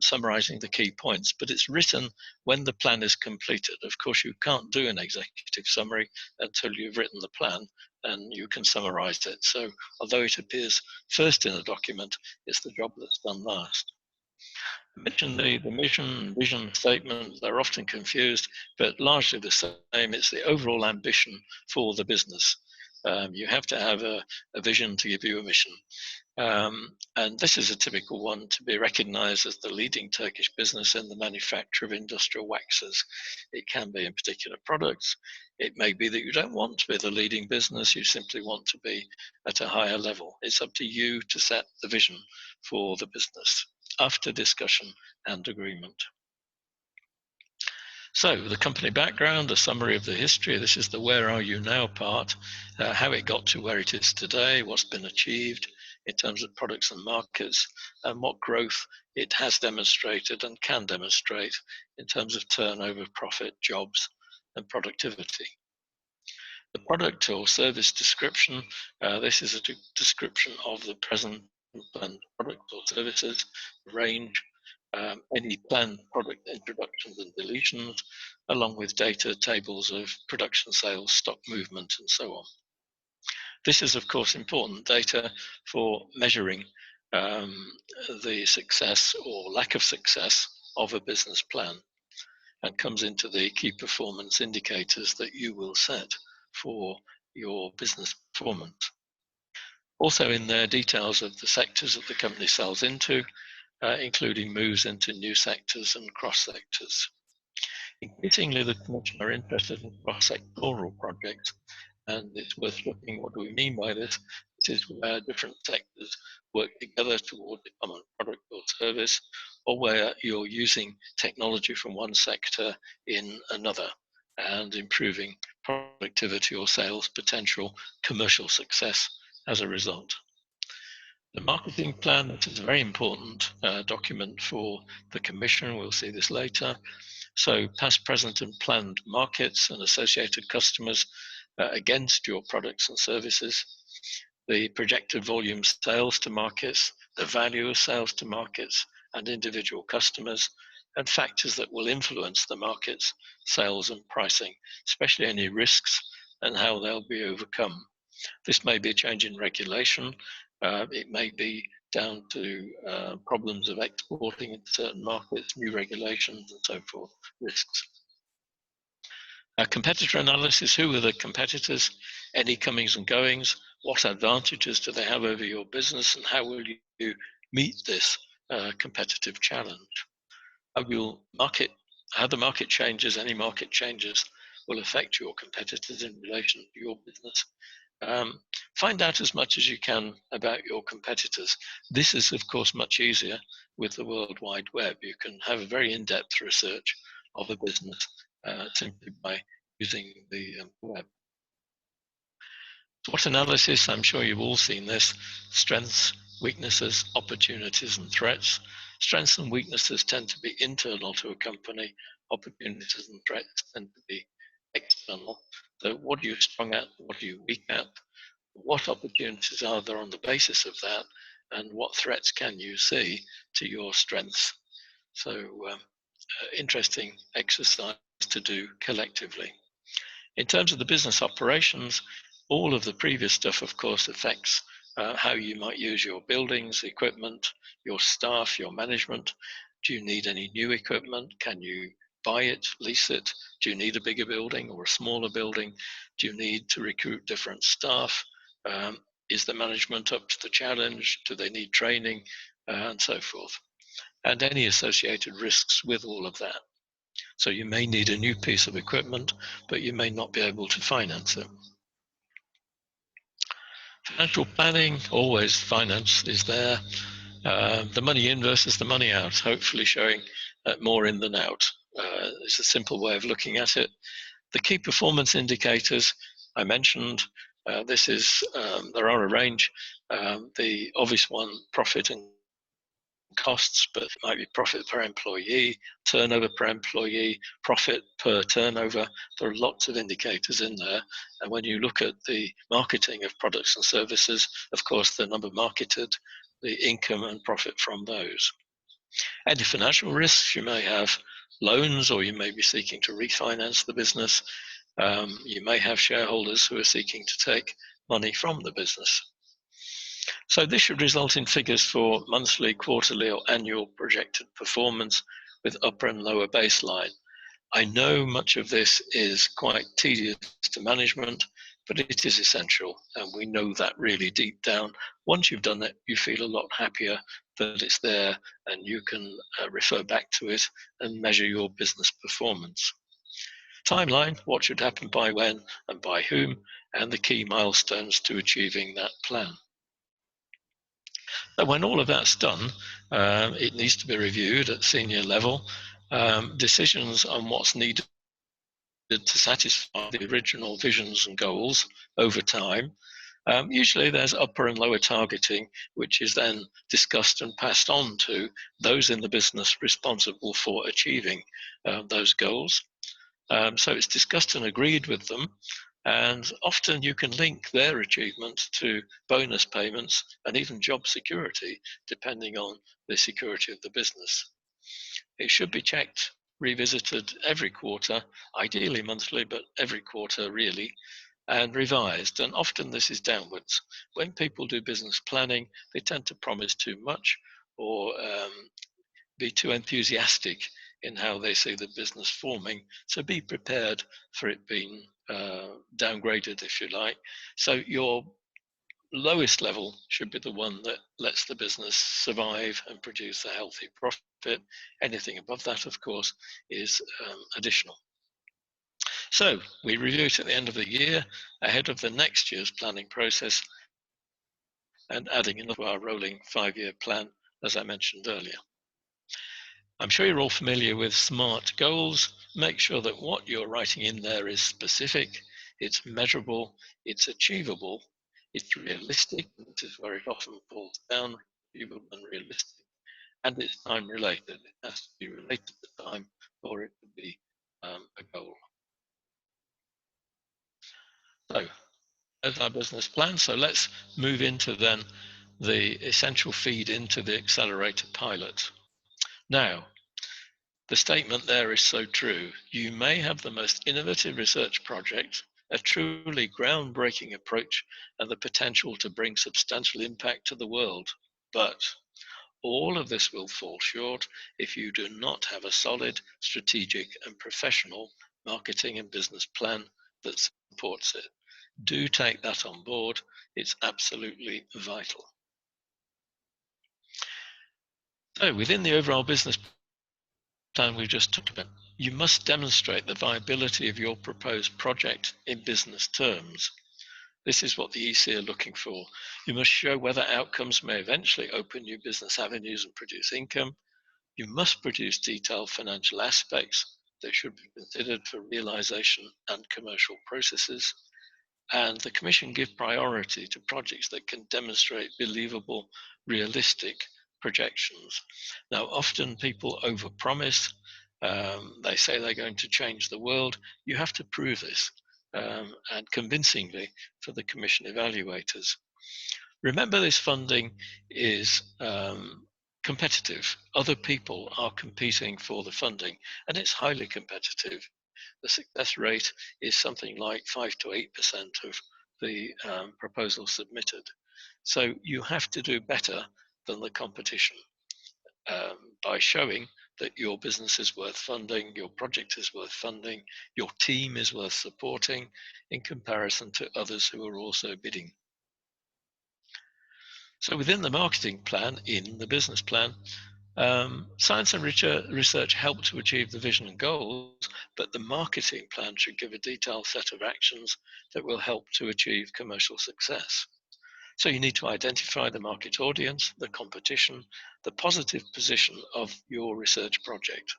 summarizing the key points, but it's written when the plan is completed. Of course, you can't do an executive summary until you've written the plan and you can summarize it. So although it appears first in a document, it's the job that's done last. I mentioned the mission, vision statement, they're often confused, but largely the same. It's the overall ambition for the business. You have to have a vision to give you a mission. And this is a typical one: to be recognized as the leading Turkish business in the manufacture of industrial waxes. It can be in particular products. It may be that you don't want to be the leading business, you simply want to be at a higher level. It's up to you to set the vision for the business after discussion and agreement. So the company background, a summary of the history. This is the where are you now part, how it got to where it is today, what's been achieved in terms of products and markets, and what growth it has demonstrated and can demonstrate in terms of turnover, profit, jobs, and productivity. The product or service description, this is a description of the present planned product or services, range, any planned product introductions and deletions, along with data tables of production, sales, stock movement, and so on. This is, of course, important data for measuring the success or lack of success of a business plan, and comes into the key performance indicators that you will set for your business performance. Also in there, details of the sectors that the company sells into, including moves into new sectors and cross sectors. Increasingly, the Commission are interested in cross-sectoral projects, and it's worth looking, what do we mean by this? This is where different sectors work together towards a common product or service, or where you're using technology from one sector in another and improving productivity or sales potential, commercial success as a result. The marketing plan, that is a very important document for the Commission. We'll see this later. So past, present, and planned markets and associated customers against your products and services, the projected volume sales to markets, the value of sales to markets and individual customers, and factors that will influence the markets, sales and pricing, especially any risks and how they'll be overcome. This may be a change in regulation. It may be down to problems of exporting into certain markets, new regulations and so forth, risks. Competitor analysis, who are the competitors, any comings and goings, what advantages do they have over your business, and how will you meet this competitive challenge? How the market changes, any market changes will affect your competitors in relation to your business. Find out as much as you can about your competitors. This is, of course, much easier with the World Wide Web. You can have a very in-depth research of a business simply by using the web. SWOT analysis, I'm sure you've all seen this. Strengths, weaknesses, opportunities, and threats. Strengths and weaknesses tend to be internal to a company. Opportunities and threats tend to be external. So what are you strong at? What are you weak at? What opportunities are there on the basis of that? And what threats can you see to your strengths? So interesting exercise to do collectively. In terms of the business operations, all of the previous stuff, of course, affects how you might use your buildings, equipment, your staff, your management. Do you need any new equipment? Can you buy it, lease it? Do you need a bigger building or a smaller building? Do you need to recruit different staff? Is the management up to the challenge? Do they need training? And so forth. And any associated risks with all of that. So you may need a new piece of equipment, but you may not be able to finance it. Financial planning, always finance is there. The money in versus the money out, hopefully showing more in than out. It's a simple way of looking at it. The key performance indicators I mentioned, this is, there are a range. The obvious one, profit and costs, but it might be profit per employee, turnover per employee, profit per turnover. There are lots of indicators in there. And when you look at the marketing of products and services, of course, the number marketed, the income and profit from those. Any financial risks, you may have loans, or you may be seeking to refinance the business. You may have shareholders who are seeking to take money from the business. So this should result in figures for monthly, quarterly, or annual projected performance with upper and lower baseline. I know much of this is quite tedious to management, but it is essential, and we know that really deep down. Once you've done it, you feel a lot happier that it's there, and you can refer back to it and measure your business performance. Timeline, what should happen by when and by whom, and the key milestones to achieving that plan. So when all of that's done, it needs to be reviewed at senior level. Decisions on what's needed to satisfy the original visions and goals over time Usually there's upper and lower targeting, which is then discussed and passed on to those in the business responsible for achieving those goals. So it's discussed and agreed with them, and often you can link their achievement to bonus payments and even job security, depending on the security of the business. It should be checked, revisited every quarter, ideally monthly, but every quarter really, and revised. And often this is downwards. When people do business planning, they tend to promise too much or be too enthusiastic in how they see the business forming. So be prepared for it being downgraded, if you like. So your lowest level should be the one that lets the business survive and produce a healthy profit. Anything above that, of course, is additional. So we review it at the end of the year, ahead of the next year's planning process, and adding into our rolling 5-year plan, as I mentioned earlier. I'm sure you're all familiar with SMART goals. Make sure that what you're writing in there is specific, it's measurable, it's achievable, it's realistic, this is where it often falls down, achievable and realistic, and it's time related. It has to be related to time for it to be a goal. So there's our business plan. So let's move into then the essential feed into the Accelerator pilot. Now, the statement there is so true. You may have the most innovative research project, a truly groundbreaking approach, and the potential to bring substantial impact to the world. But all of this will fall short if you do not have a solid, strategic, and professional marketing and business plan that supports it. Do take that on board. It's absolutely vital. So within the overall business plan we've just talked about, you must demonstrate the viability of your proposed project in business terms. This is what the EC are looking for. You must show whether outcomes may eventually open new business avenues and produce income. You must produce detailed financial aspects that should be considered for realization and commercial processes. And the Commission give priority to projects that can demonstrate believable, realistic projections. Now, often people overpromise. They say they're going to change the world. You have to prove this, and convincingly for the Commission evaluators. Remember, this funding is competitive. Other people are competing for the funding, and it's highly competitive. The success rate is something like 5 to 8% of the proposals submitted. So you have to do better than the competition by showing that your business is worth funding, your project is worth funding, your team is worth supporting in comparison to others who are also bidding. So within the marketing plan, in the business plan, science and research help to achieve the vision and goals, but the marketing plan should give a detailed set of actions that will help to achieve commercial success. So you need to identify the market audience, the competition, the positive position of your research project,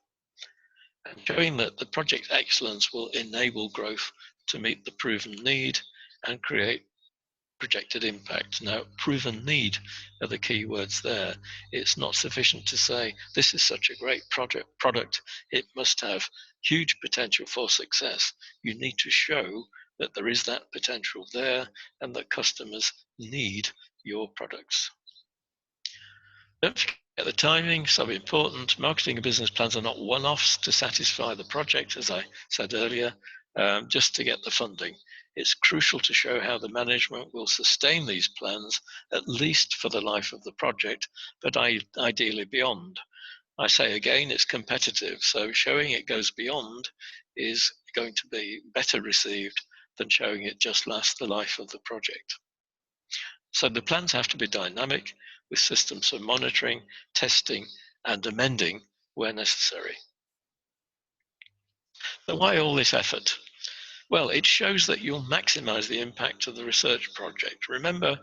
and showing that the project excellence will enable growth to meet the proven need and create projected impact. Now, proven need are the key words there. It's not sufficient to say, this is such a great product, it must have huge potential for success. You need to show that there is that potential there and that customers need your products. Don't forget the timing, so important. Marketing and business plans are not one-offs to satisfy the project, as I said earlier, just to get the funding. It's crucial to show how the management will sustain these plans, at least for the life of the project, but ideally beyond. I say again, it's competitive, so showing it goes beyond is going to be better received than showing it just lasts the life of the project. So the plans have to be dynamic, with systems for monitoring, testing, and amending where necessary. So why all this effort? Well, it shows that you'll maximize the impact of the research project. Remember,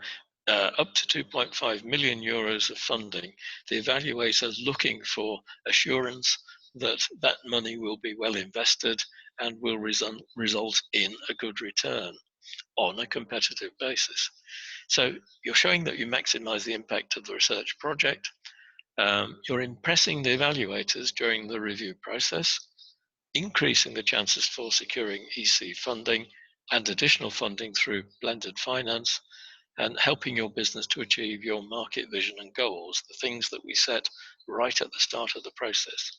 up to 2.5 million euros of funding, the evaluator is looking for assurance that that money will be well invested and will result in a good return. on a competitive basis. So you're showing that you maximize the impact of the research project. You're impressing the evaluators during the review process, increasing the chances for securing EC funding and additional funding through blended finance, and helping your business to achieve your market vision and goals, the things that we set right at the start of the process.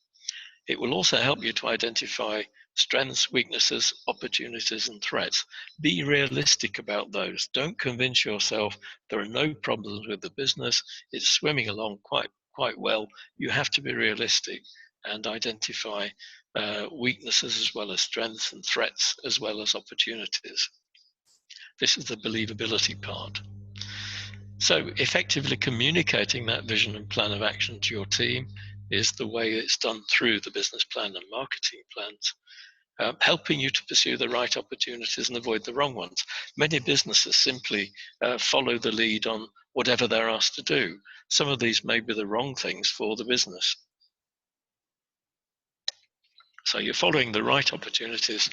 It will also help you to identify strengths, weaknesses, opportunities, and threats. Be realistic about those. Don't convince yourself there are no problems with the business, it's swimming along quite well. You have to be realistic and identify weaknesses as well as strengths, and threats as well as opportunities. This is the believability part. So effectively communicating that vision and plan of action to your team is the way it's done through the business plan and marketing plans, helping you to pursue the right opportunities and avoid the wrong ones. Many businesses simply follow the lead on whatever they're asked to do. Some of these may be the wrong things for the business. So you're following the right opportunities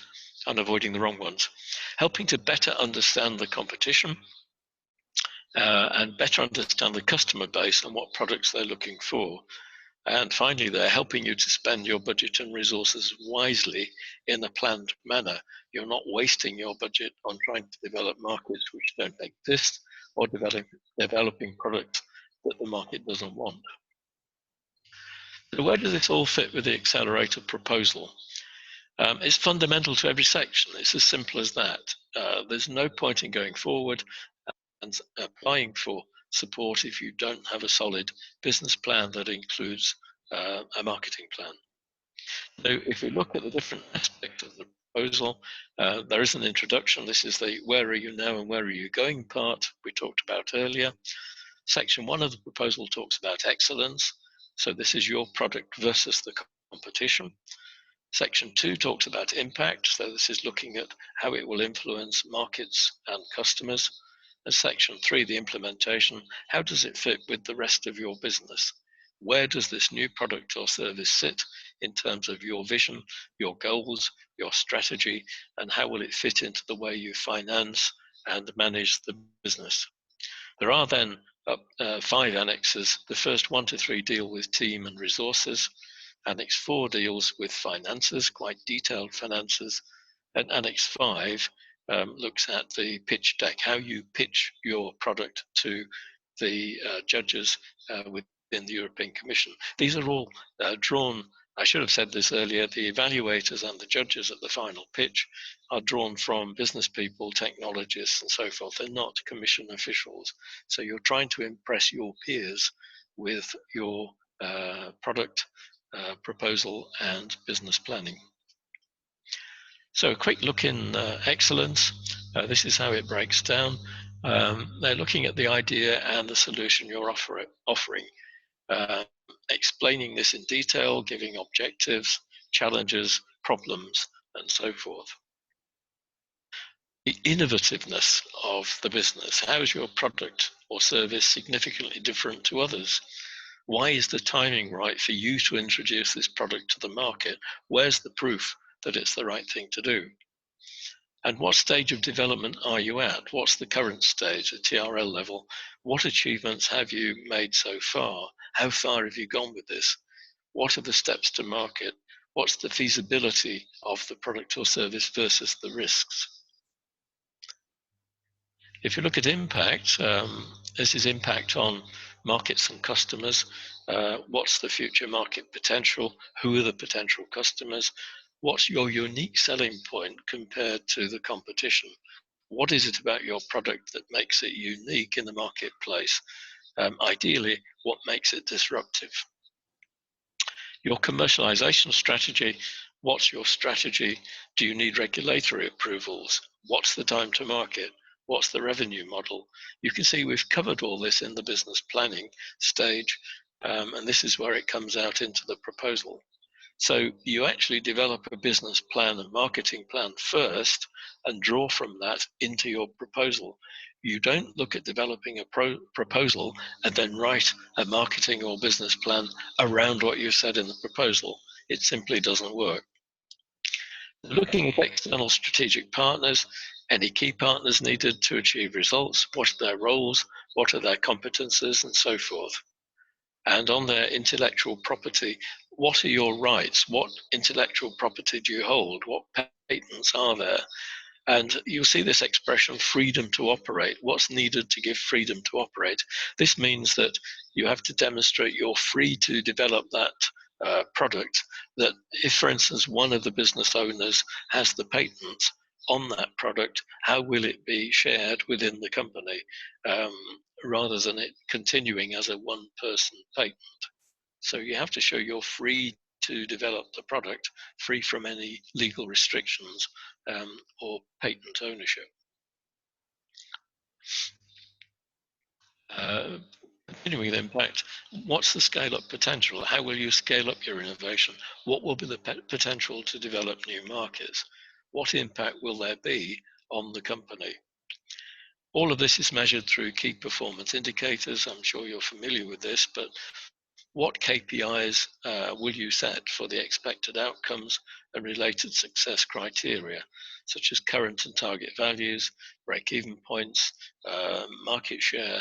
and avoiding the wrong ones, helping to better understand the competition and better understand the customer base and what products they're looking for. And finally, they're helping you to spend your budget and resources wisely in a planned manner. You're not wasting your budget on trying to develop markets which don't exist, or developing products that the market doesn't want. So where does this all fit with the Accelerator proposal? It's fundamental to every section. It's as simple as that. There's no point in going forward and applying for support if you don't have a solid business plan that includes a marketing plan. So if we look at the different aspects of the proposal, there is an introduction. This is the where are you now and where are you going part we talked about earlier. Section 1 of the proposal talks about excellence. So this is your product versus the competition. Section 2 talks about impact. So this is looking at how it will influence markets and customers. And Section 3, the implementation, how does it fit with the rest of your business? Where does this new product or service sit in terms of your vision, your goals, your strategy, and how will it fit into the way you finance and manage the business? There are then 5 annexes. The first 1 to 3 deal with team and resources. Annex 4 deals with finances, quite detailed finances. And Annex 5 looks at the pitch deck, how you pitch your product to the judges within the European Commission. These are all drawn, I should have said this earlier, the evaluators and the judges at the final pitch are drawn from business people, technologists, and so forth. They're not Commission officials. So you're trying to impress your peers with your product proposal and business planning. So a quick look in excellence. This is how it breaks down. They're looking at the idea and the solution you're offering, explaining this in detail, giving objectives, challenges, problems, and so forth. The innovativeness of the business. How is your product or service significantly different to others? Why is the timing right for you to introduce this product to the market? Where's the proof that it's the right thing to do? And what stage of development are you at? What's the current stage at TRL level? What achievements have you made so far? How far have you gone with this? What are the steps to market? What's the feasibility of the product or service versus the risks? If you look at impact, this is impact on markets and customers. What's the future market potential? Who are the potential customers? What's your unique selling point compared to the competition? What is it about your product that makes it unique in the marketplace? Ideally, what makes it disruptive? Your commercialization strategy. What's your strategy? Do you need regulatory approvals? What's the time to market? What's the revenue model? You can see we've covered all this in the business planning stage, and this is where it comes out into the proposal. So you actually develop a business plan and marketing plan first and draw from that into your proposal. You don't look at developing a proposal and then write a marketing or business plan around what you said in the proposal. It simply doesn't work. Looking at external strategic partners, Any key partners needed to achieve results, what are their roles, what are their competences, and so forth. And on their intellectual property, what are your rights? What intellectual property do you hold? What patents are there? And you'll see this expression, freedom to operate. What's needed to give freedom to operate? This means that you have to demonstrate you're free to develop that product. That if, for instance, one of the business owners has the patent on that product, how will it be shared within the company rather than it continuing as a one-person patent? So you have to show you're free to develop the product, free from any legal restrictions or patent ownership. Continuing the impact, what's the scale-up potential? How will you scale up your innovation? What will be the potential to develop new markets? What impact will there be on the company? All of this is measured through key performance indicators. I'm sure you're familiar with this, but what KPIs will you set for the expected outcomes and related success criteria, such as current and target values, break-even points, market share,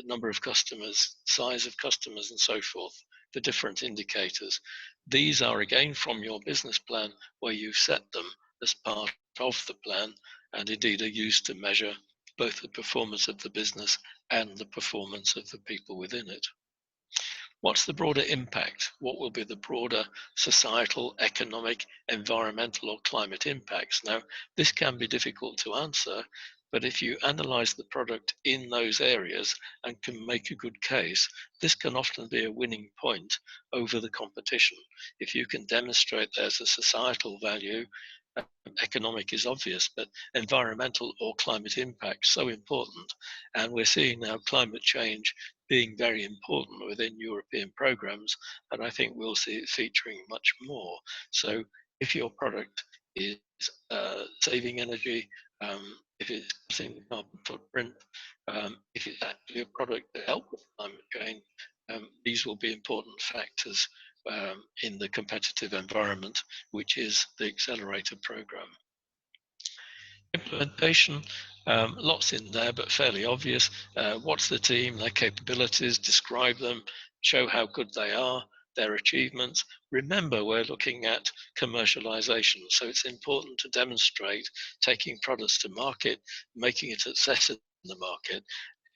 number of customers, size of customers, and so forth, the different indicators. These are again from your business plan where you've set them as part of the plan and indeed are used to measure both the performance of the business and the performance of the people within it. What's the broader impact? What will be the broader societal, economic, environmental, or climate impacts? Now, this can be difficult to answer, but if you analyze the product in those areas and can make a good case, this can often be a winning point over the competition. If you can demonstrate there's a societal value, economic is obvious, but environmental or climate impact so important. And we're seeing now climate change being very important within European programs, and I think we'll see it featuring much more. So if your product is saving energy, if it's cutting the carbon footprint, if it's actually a product that helps with climate change, these will be important factors in the competitive environment, which is the Accelerator program. Implementation, lots in there, but fairly obvious. What's the team, their capabilities, describe them, show how good they are, their achievements. Remember, we're looking at commercialization, so it's important to demonstrate taking products to market, making it accessible in the market.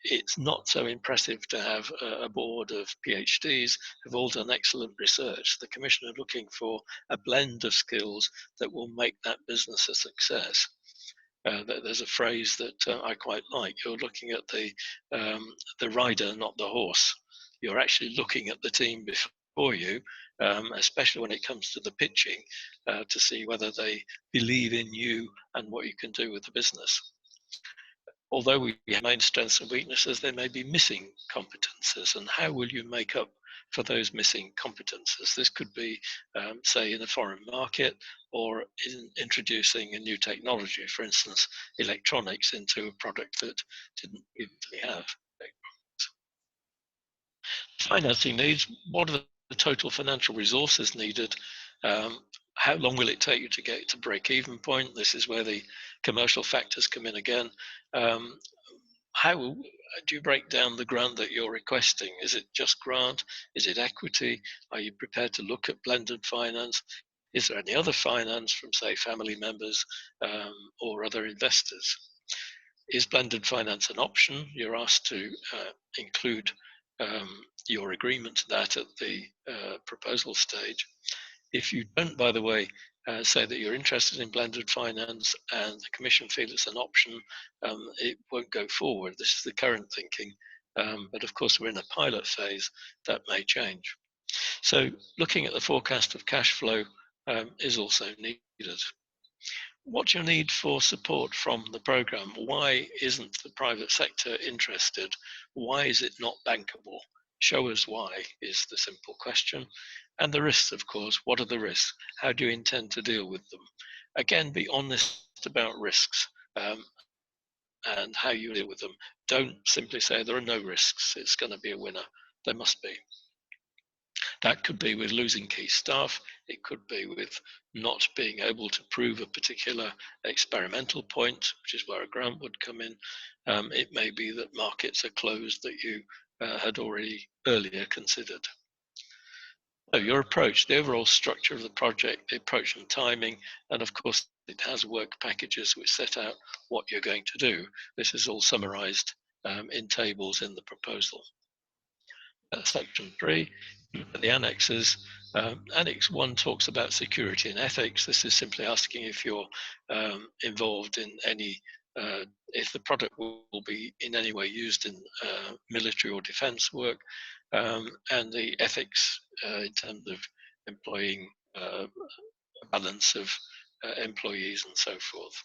It's not so impressive to have a board of PhDs who've all done excellent research. The Commission are looking for a blend of skills that will make that business a success. There's a phrase that I quite like. You're looking at the rider, not the horse. You're actually looking at the team before you, especially when it comes to the pitching, to see whether they believe in you and what you can do with the business. Although we have main strengths and weaknesses, there may be missing competences, and how will you make up for those missing competences? This could be, say, in a foreign market or in introducing a new technology, for instance, electronics into a product that didn't previously have electronics. Financing needs, what are the total financial resources needed? How long will it take you to get to break-even point? This is where the commercial factors come in again. How do you break down the grant that you're requesting? Is it just grant? Is it equity? Are you prepared to look at blended finance? Is there any other finance from, say, family members or other investors? Is blended finance an option? You're asked to include your agreement to that at the proposal stage. If you don't, by the way, say that you're interested in blended finance and the Commission feel it's an option, it won't go forward. This is the current thinking, but of course we're in a pilot phase. That may change. So looking at the forecast of cash flow is also needed. What do you need for support from the program? Why isn't the private sector interested? Why is it not bankable? Show us why is the simple question. And the risks, of course, what are the risks? How do you intend to deal with them? Again, be honest about risks and how you deal with them. Don't simply say there are no risks, it's going to be a winner. There must be. That could be with losing key staff. It could be with not being able to prove a particular experimental point, which is where a grant would come in. It may be that markets are closed that you had already earlier considered. So your approach, the overall structure of the project, the approach and timing, and of course it has work packages which set out what you're going to do. This is all summarized in tables in the proposal. Section 3, the annexes. Annex 1 talks about security and ethics. This is simply asking if you're involved in any, if the product will be in any way used in military or defense work, and the ethics in terms of employing a balance of employees and so forth.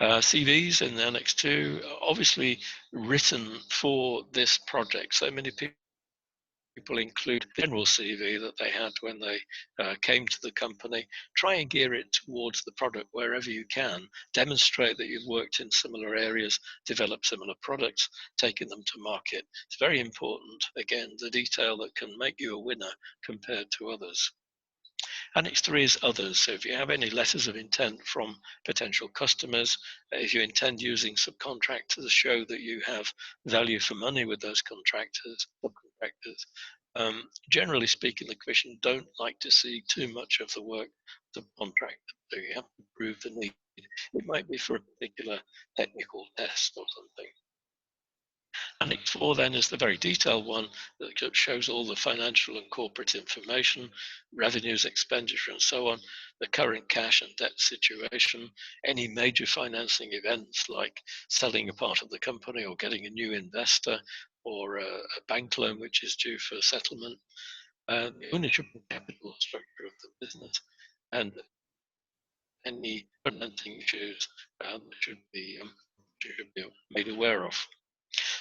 CVs in Annex 2, obviously written for this project. So many people include the general CV that they had when they came to the company. Try and gear it towards the product wherever you can. Demonstrate that you've worked in similar areas, developed similar products, taken them to market. It's very important, again, the detail that can make you a winner compared to others. Annex 3 is others. So if you have any letters of intent from potential customers, if you intend using subcontractors, show that you have value for money with those subcontractors. Generally speaking, the Commission don't like to see too much of the work subcontracted. So you have to prove the need. It might be for a particular technical test or something. Annex 4 then is the very detailed one that shows all the financial and corporate information, revenues, expenditure, and so on, the current cash and debt situation, any major financing events like selling a part of the company or getting a new investor or a bank loan which is due for settlement, the ownership and capital structure of the business, and any financing issues that should be made aware of.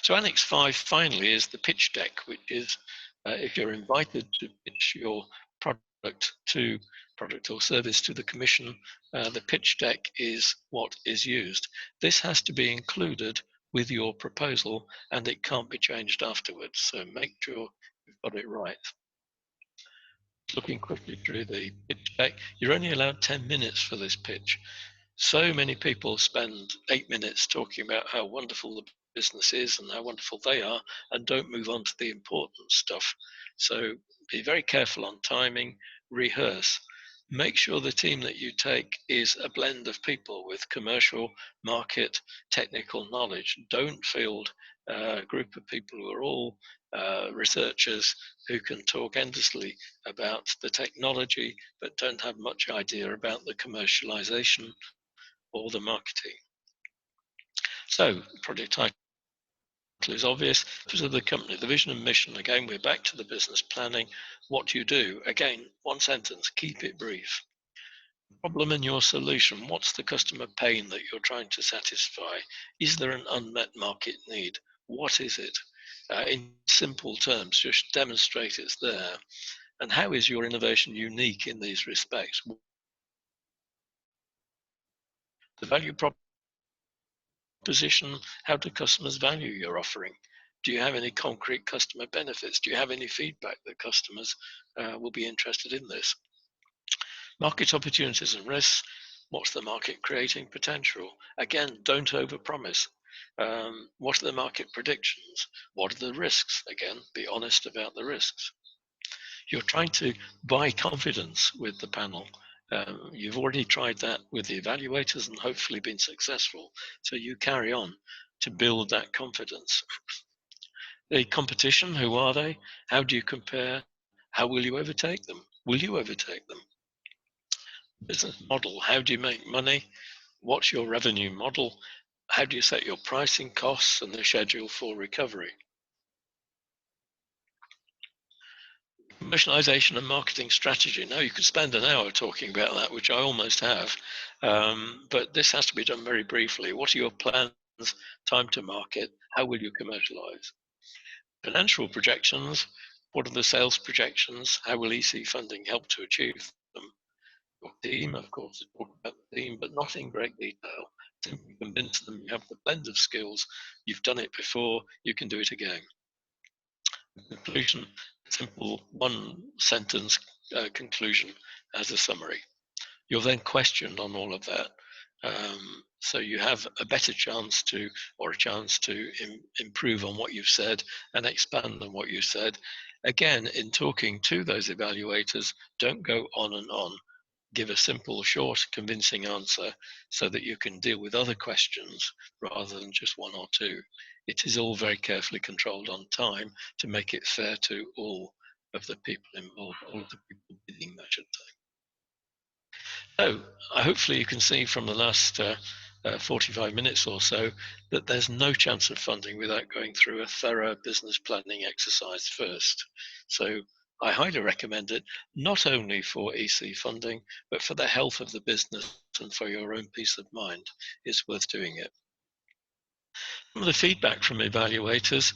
So Annex 5 finally is the pitch deck, which is if you're invited to pitch your product or service to the Commission, the pitch deck is what is used. This has to be included with your proposal and it can't be changed afterwards. So make sure you've got it right. Looking quickly through the pitch deck, you're only allowed 10 minutes for this pitch. So many people spend 8 minutes talking about how wonderful the business is and how wonderful they are and don't move on to the important stuff. So be very careful on timing, rehearse. Make sure the team that you take is a blend of people with commercial, market, technical knowledge. Don't field a group of people who are all researchers who can talk endlessly about the technology but don't have much idea about the commercialization or the marketing. So, project title is obvious. Purpose of the company, the vision and mission. Again, we're back to the business planning. What do you do? Again, one sentence, keep it brief. Problem and your solution. What's the customer pain that you're trying to satisfy? Is there an unmet market need? What is it? In simple terms, just demonstrate it's there. And how is your innovation unique in these respects? The value proposition, how do customers value your offering? Do you have any concrete customer benefits? Do you have any feedback that customers will be interested in this? Market opportunities and risks. What's the market creating potential? Again, don't overpromise. What are the market predictions? What are the risks? Again, be honest about the risks. You're trying to buy confidence with the panel. You've already tried that with the evaluators and hopefully been successful. So you carry on to build that confidence. The competition, who are they? How do you compare? How will you overtake them? Will you overtake them? Business model, how do you make money? What's your revenue model? How do you set your pricing costs and the schedule for recovery? Commercialization and marketing strategy. Now you could spend an hour talking about that, which I almost have, but this has to be done very briefly. What are your plans, time to market? How will you commercialize? Financial projections. What are the sales projections? How will EC funding help to achieve them? Your team, of course, talk about the team, but not in great detail. Simply convince them you have the blend of skills. You've done it before, you can do it again. Conclusion, simple one-sentence conclusion as a summary. You're then questioned on all of that. So you have a better chance to, or a chance to improve on what you've said and expand on what you said. Again, in talking to those evaluators, don't go on and on. Give a simple, short, convincing answer so that you can deal with other questions rather than just one or two. It is all very carefully controlled on time to make it fair to all of the people involved, all of the people bidding, I should say. So hopefully you can see from the last 45 minutes or so that there's no chance of funding without going through a thorough business planning exercise first. So I highly recommend it, not only for EC funding, but for the health of the business and for your own peace of mind. It's worth doing it. Some of the feedback from evaluators,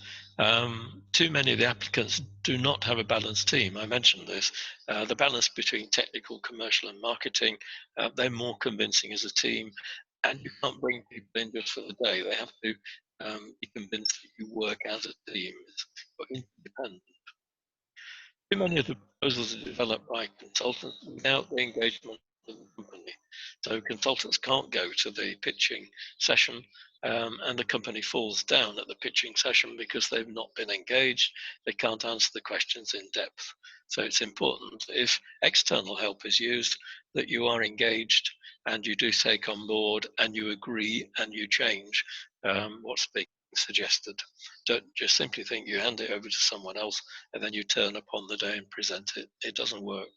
too many of the applicants do not have a balanced team. I mentioned this. The balance between technical, commercial and marketing, they're more convincing as a team, and you can't bring people in just for the day. They have to be convinced that you work as a team. It's independent. Too many of the proposals are developed by consultants without the engagement of the company. So consultants can't go to the pitching session, and the company falls down at the pitching session because they've not been engaged. They can't answer the questions in depth. So it's important, if external help is used, that you are engaged and you do take on board and you agree and you change what's being suggested. Don't just simply think you hand it over to someone else and then you turn up on the day and present it. It doesn't work.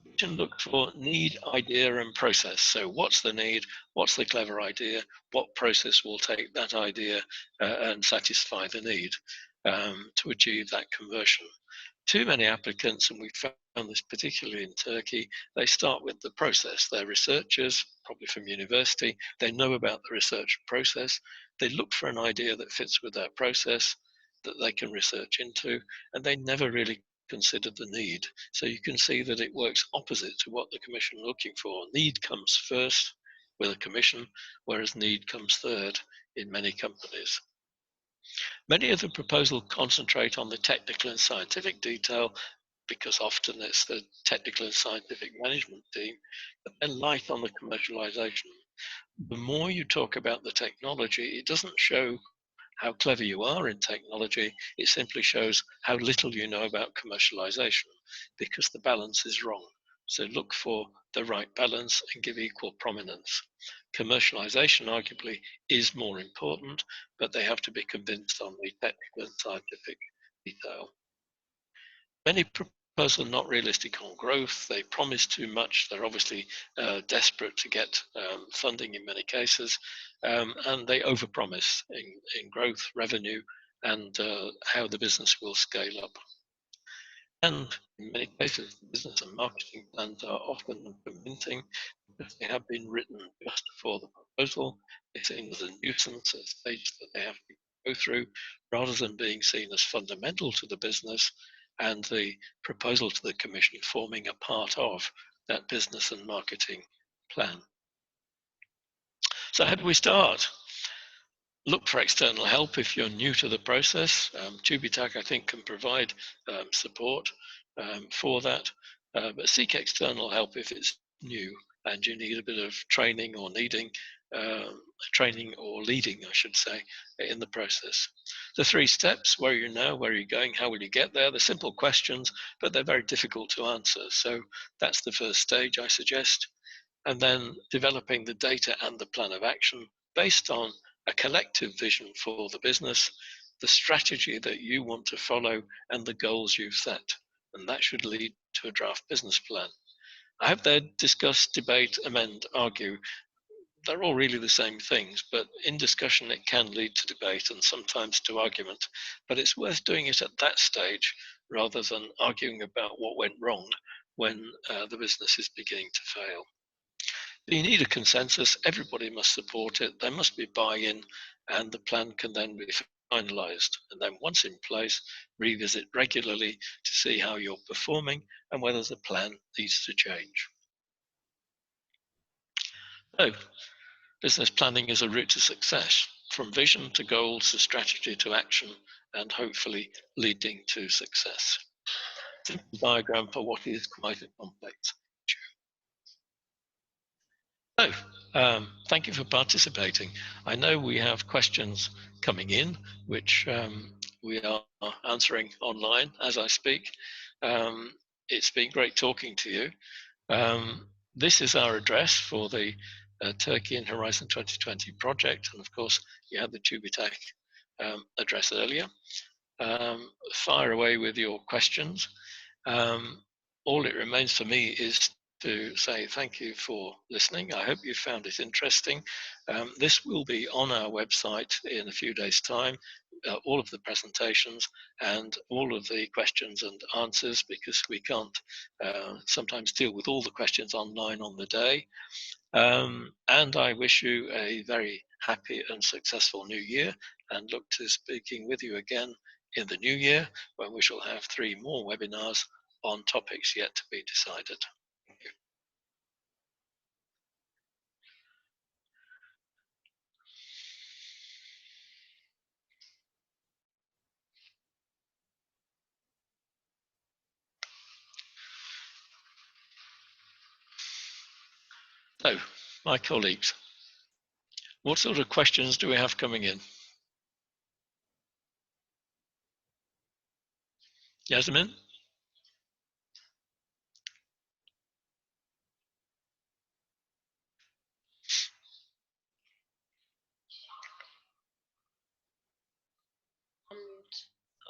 You can look for need, idea, and process. So what's the need? What's the clever idea? What process will take that idea and satisfy the need to achieve that conversion? Too many applicants, and we found this particularly in Turkey, they start with the process. They're researchers, probably from university. They know about the research process. They look for an idea that fits with their process that they can research into, and they never really considered the need. So you can see that it works opposite to what the Commission are looking for. Need comes first with a Commission, whereas need comes third in many companies. Many of the proposals concentrate on the technical and scientific detail because often it's the technical and scientific management team, but they're light on the commercialization. The more you talk about the technology, it doesn't show how clever you are in technology, it simply shows how little you know about commercialization because the balance is wrong. So look for the right balance and give equal prominence. Commercialization arguably is more important, but they have to be convinced on the technical and scientific detail. Many proposals are not realistic on growth. They promise too much. They're obviously desperate to get funding in many cases, and they overpromise in growth, revenue, and how the business will scale up. And in many cases, business and marketing plans are often unconvincing because they have been written just for the proposal. They're seen as a nuisance, a stage that they have to go through, rather than being seen as fundamental to the business and the proposal to the Commission forming a part of that business and marketing plan. So how do we start? Look for external help if you're new to the process. TÜBİTAK, I think, can provide support for that, but seek external help if it's new and you need a bit of training or leading, I should say, in the process. The 3 steps: where are you now, where are you going, how will you get there? They're simple questions, but they're very difficult to answer. So that's the first stage, I suggest. And then developing the data and the plan of action based on a collective vision for the business, the strategy that you want to follow, and the goals you've set. And that should lead to a draft business plan. I have there discuss, debate, amend, argue. They're all really the same things, but in discussion it can lead to debate and sometimes to argument. But it's worth doing it at that stage rather than arguing about what went wrong when the business is beginning to fail. You need a consensus. Everybody must support it. There must be buy-in, and the plan can then be finalized. And then once in place, revisit regularly to see how you're performing and whether the plan needs to change. So, business planning is a route to success. from vision to goals to strategy to action, and hopefully leading to success. Simple diagram for what is quite a complex issue. So, thank you for participating. I know we have questions coming in, which we are answering online as I speak. It's been great talking to you. This is our address for the Turkey and Horizon 2020 project, and of course you had the TÜBİTAK address earlier. Fire away with your questions. All it remains for me is to say thank you for listening. I hope you found it interesting. This will be on our website in a few days' time, all of the presentations and all of the questions and answers, because we can't sometimes deal with all the questions online on the day. And I wish you a very happy and successful new year, and look to speaking with you again in the new year, when we shall have 3 more webinars on topics yet to be decided. So, my colleagues, what sort of questions do we have coming in? Yasmin?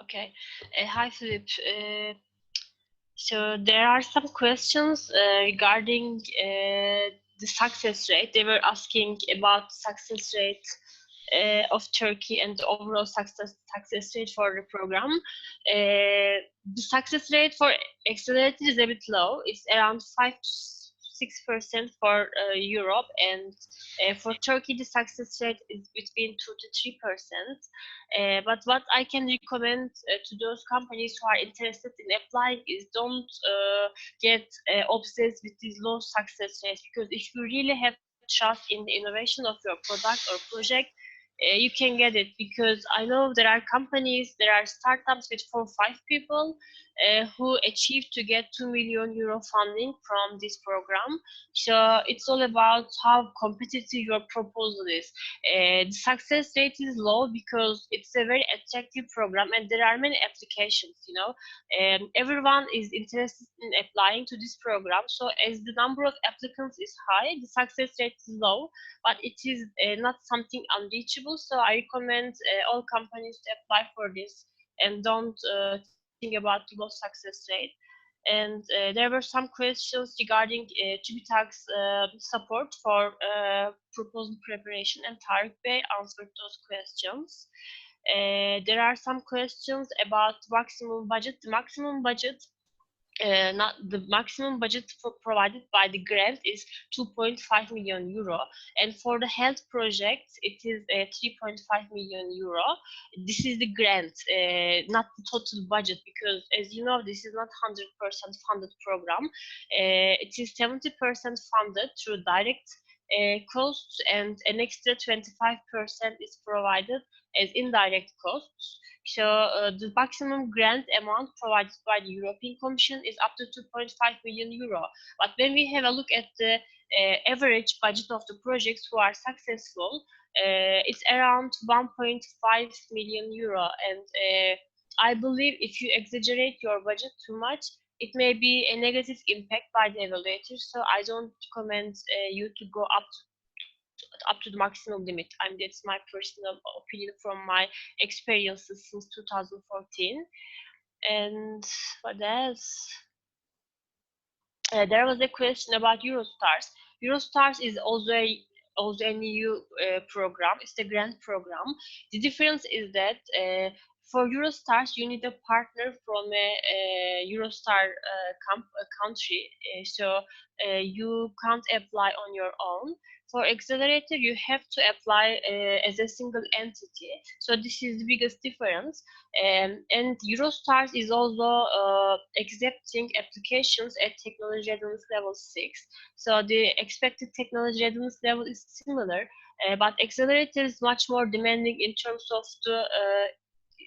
Okay. Hi, Philip. So there are some questions regarding the success rate. They were asking about success rate of Turkey and the overall success rate for the program. The success rate for Accelerator is a bit low. It's around 5 to 6% for Europe, and for Turkey the success rate is between 2 to 3%. But what I can recommend to those companies who are interested in applying is don't get obsessed with these low success rates, because if you really have trust in the innovation of your product or project, you can get it. Because I know there are companies, there are startups with 4 or 5 people who achieved to get €2 million funding from this program. So it's all about how competitive your proposal is. The success rate is low because it's a very attractive program and there are many applications, you know. Everyone is interested in applying to this program. So as the number of applicants is high, the success rate is low, but it is not something unreachable. So I recommend all companies to apply for this and don't think about the low success rate. And there were some questions regarding TÜBİTAK's support for proposal preparation, and Tarık Bey answered those questions. There are some questions about maximum budget. The maximum budget not the maximum budget provided by the grant is €2.5 million, and for the health projects it is €3.5 million. This is the grant, not the total budget, because as you know, this is not 100% funded program. It is 70% funded through direct costs, and an extra 25% is provided as indirect costs. So the maximum grant amount provided by the European Commission is up to €2.5 million. But when we have a look at the average budget of the projects who are successful, it's around €1.5 million. And I believe if you exaggerate your budget too much, it may be a negative impact by the evaluators. So I don't recommend you to go up to the maximum limit. I mean, that's my personal opinion from my experiences since 2014. And what else? There was a question about Eurostars. Eurostars is also a new program. It's a grant program. The difference is that for Eurostars, you need a partner from a Eurostar country, so you can't apply on your own. For Accelerator, you have to apply as a single entity. So this is the biggest difference. And Eurostars is also accepting applications at technology readiness level 6. So the expected technology readiness level is similar. But Accelerator is much more demanding in terms of the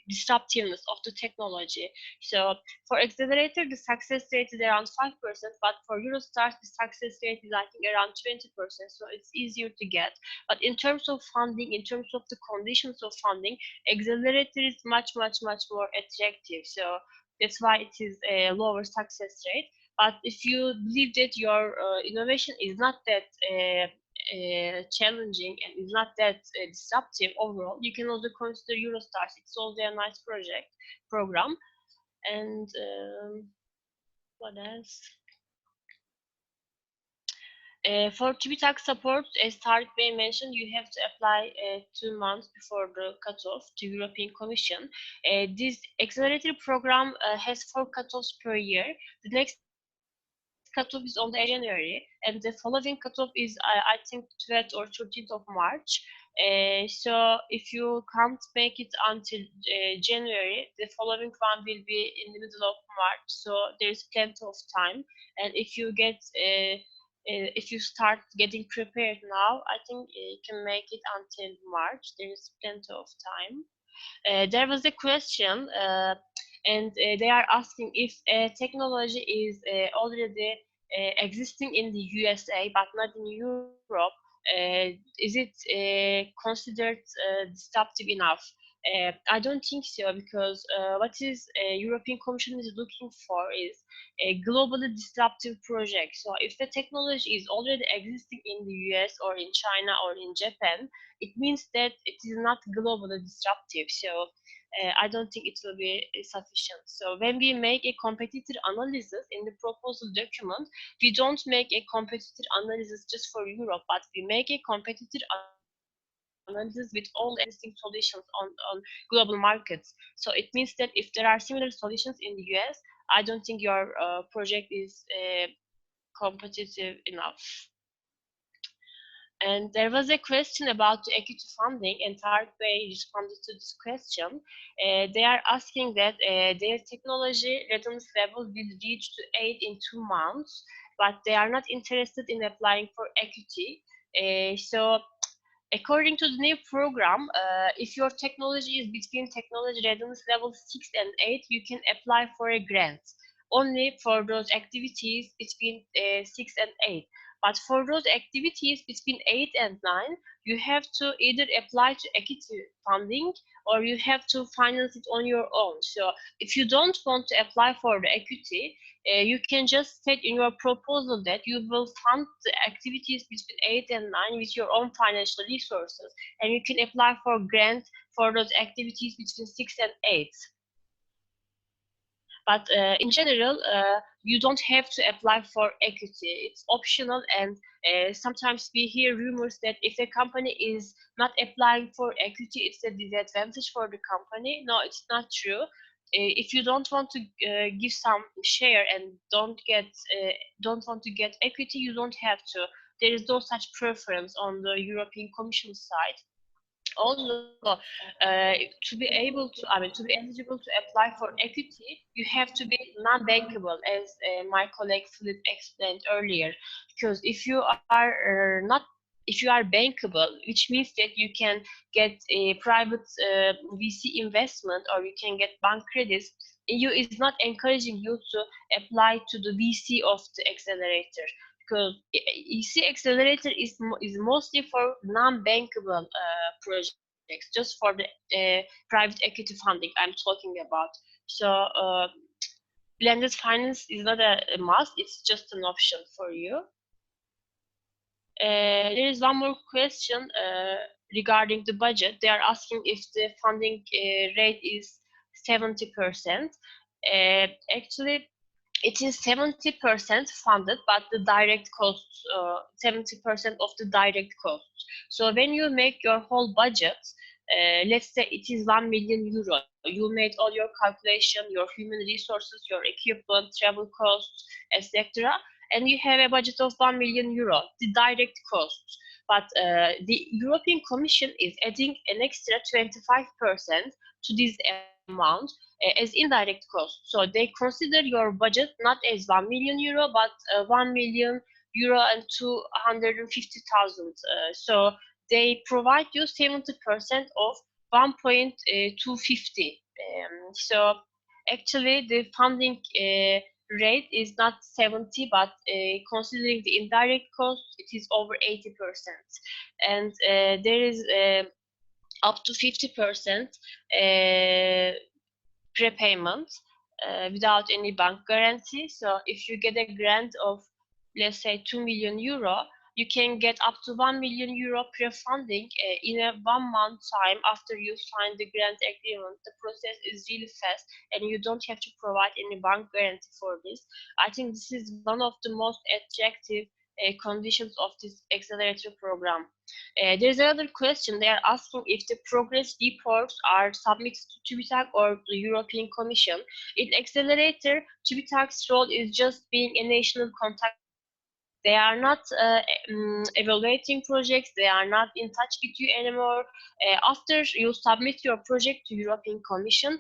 disruptiveness of the technology. So for Accelerator, the success rate is around 5%, but for Eurostars, the success rate is, I think, around 20%, so it's easier to get. But in terms of funding, in terms of the conditions of funding, Accelerator is much more attractive. So that's why it is a lower success rate. But if you believe that your innovation is not that challenging and is not that disruptive overall, you can also consider Eurostars. It's also a nice program. And what else? For TÜBİTAK support, as Tarık Bey mentioned, you have to apply 2 months before the cutoff to European Commission. This accelerator program has 4 cutoffs per year. The next cutoff is on the January, and the following cutoff is I think 12th or 13th of March. So if you can't make it until January, the following one will be in the middle of March. So there's plenty of time, and if you start getting prepared now, I think you can make it until March. There is plenty of time. There was a question, and they are asking if technology is already existing in the USA but not in Europe. Is it considered disruptive enough? I don't think so, because what is European Commission is looking for is a globally disruptive project. So if the technology is already existing in the US or in China or in Japan, it means that it is not globally disruptive. So I don't think it will be sufficient. So when we make a competitor analysis in the proposal document, we don't make a competitor analysis just for Europe, but we make a competitor analysis with all existing solutions on global markets. So it means that if there are similar solutions in the US, I don't think your project is competitive enough. And there was a question about the equity funding, and Tarık Bey responded to this question. They are asking that their technology readiness level will reach to 8 in 2 months, but they are not interested in applying for equity. So according to the new program, if your technology is between technology readiness level 6 and 8, you can apply for a grant, only for those activities between 6 and 8. But for those activities between 8 and 9, you have to either apply to equity funding or you have to finance it on your own. So if you don't want to apply for the equity, you can just state in your proposal that you will fund the activities between 8 and 9 with your own financial resources, and you can apply for grant for those activities between 6 and 8. But in general, you don't have to apply for equity. It's optional, and sometimes we hear rumors that if a company is not applying for equity, it's a disadvantage for the company. No, it's not true. If you don't want to give some share and don't want to get equity, you don't have to. There is no such preference on the European Commission side. Also, to be eligible to apply for equity, you have to be non-bankable, as my colleague Philip explained earlier. Because if you are bankable, which means that you can get a private VC investment or you can get bank credits, EU is not encouraging you to apply to the VC of the accelerator, because EC Accelerator is mostly for non-bankable projects, just for the private equity funding I'm talking about. So blended finance is not a must, it's just an option for you. There is one more question regarding the budget. They are asking if the funding rate is 70%. Actually, it is 70% funded, but the direct costs, 70% of the direct costs. So when you make your whole budget, let's say it is 1 million euro, you made all your calculation, your human resources, your equipment, travel costs, etc., and you have a budget of 1 million euro, the direct costs. But the European Commission is adding an extra 25% to this amount as indirect costs. So they consider your budget not as 1 million euro, but 1 million euro and 250,000. So they provide you 70% of 1.250. So actually the funding rate is not 70, but considering the indirect cost, it is over 80%. And there is up to 50% prepayment without any bank guarantee. So if you get a grant of, let's say, 2 million euro, you can get up to 1 million euro pre-funding in a 1 month time after you sign the grant agreement. The process is really fast and you don't have to provide any bank guarantee for this. I think this is one of the most attractive conditions of this accelerator program. There's another question. They are asking if the progress reports are submitted to TÜBİTAK or the European Commission. In Accelerator, TÜBİTAK's role is just being a national contact. They are not evaluating projects. They are not in touch with you anymore. After you submit your project to European Commission,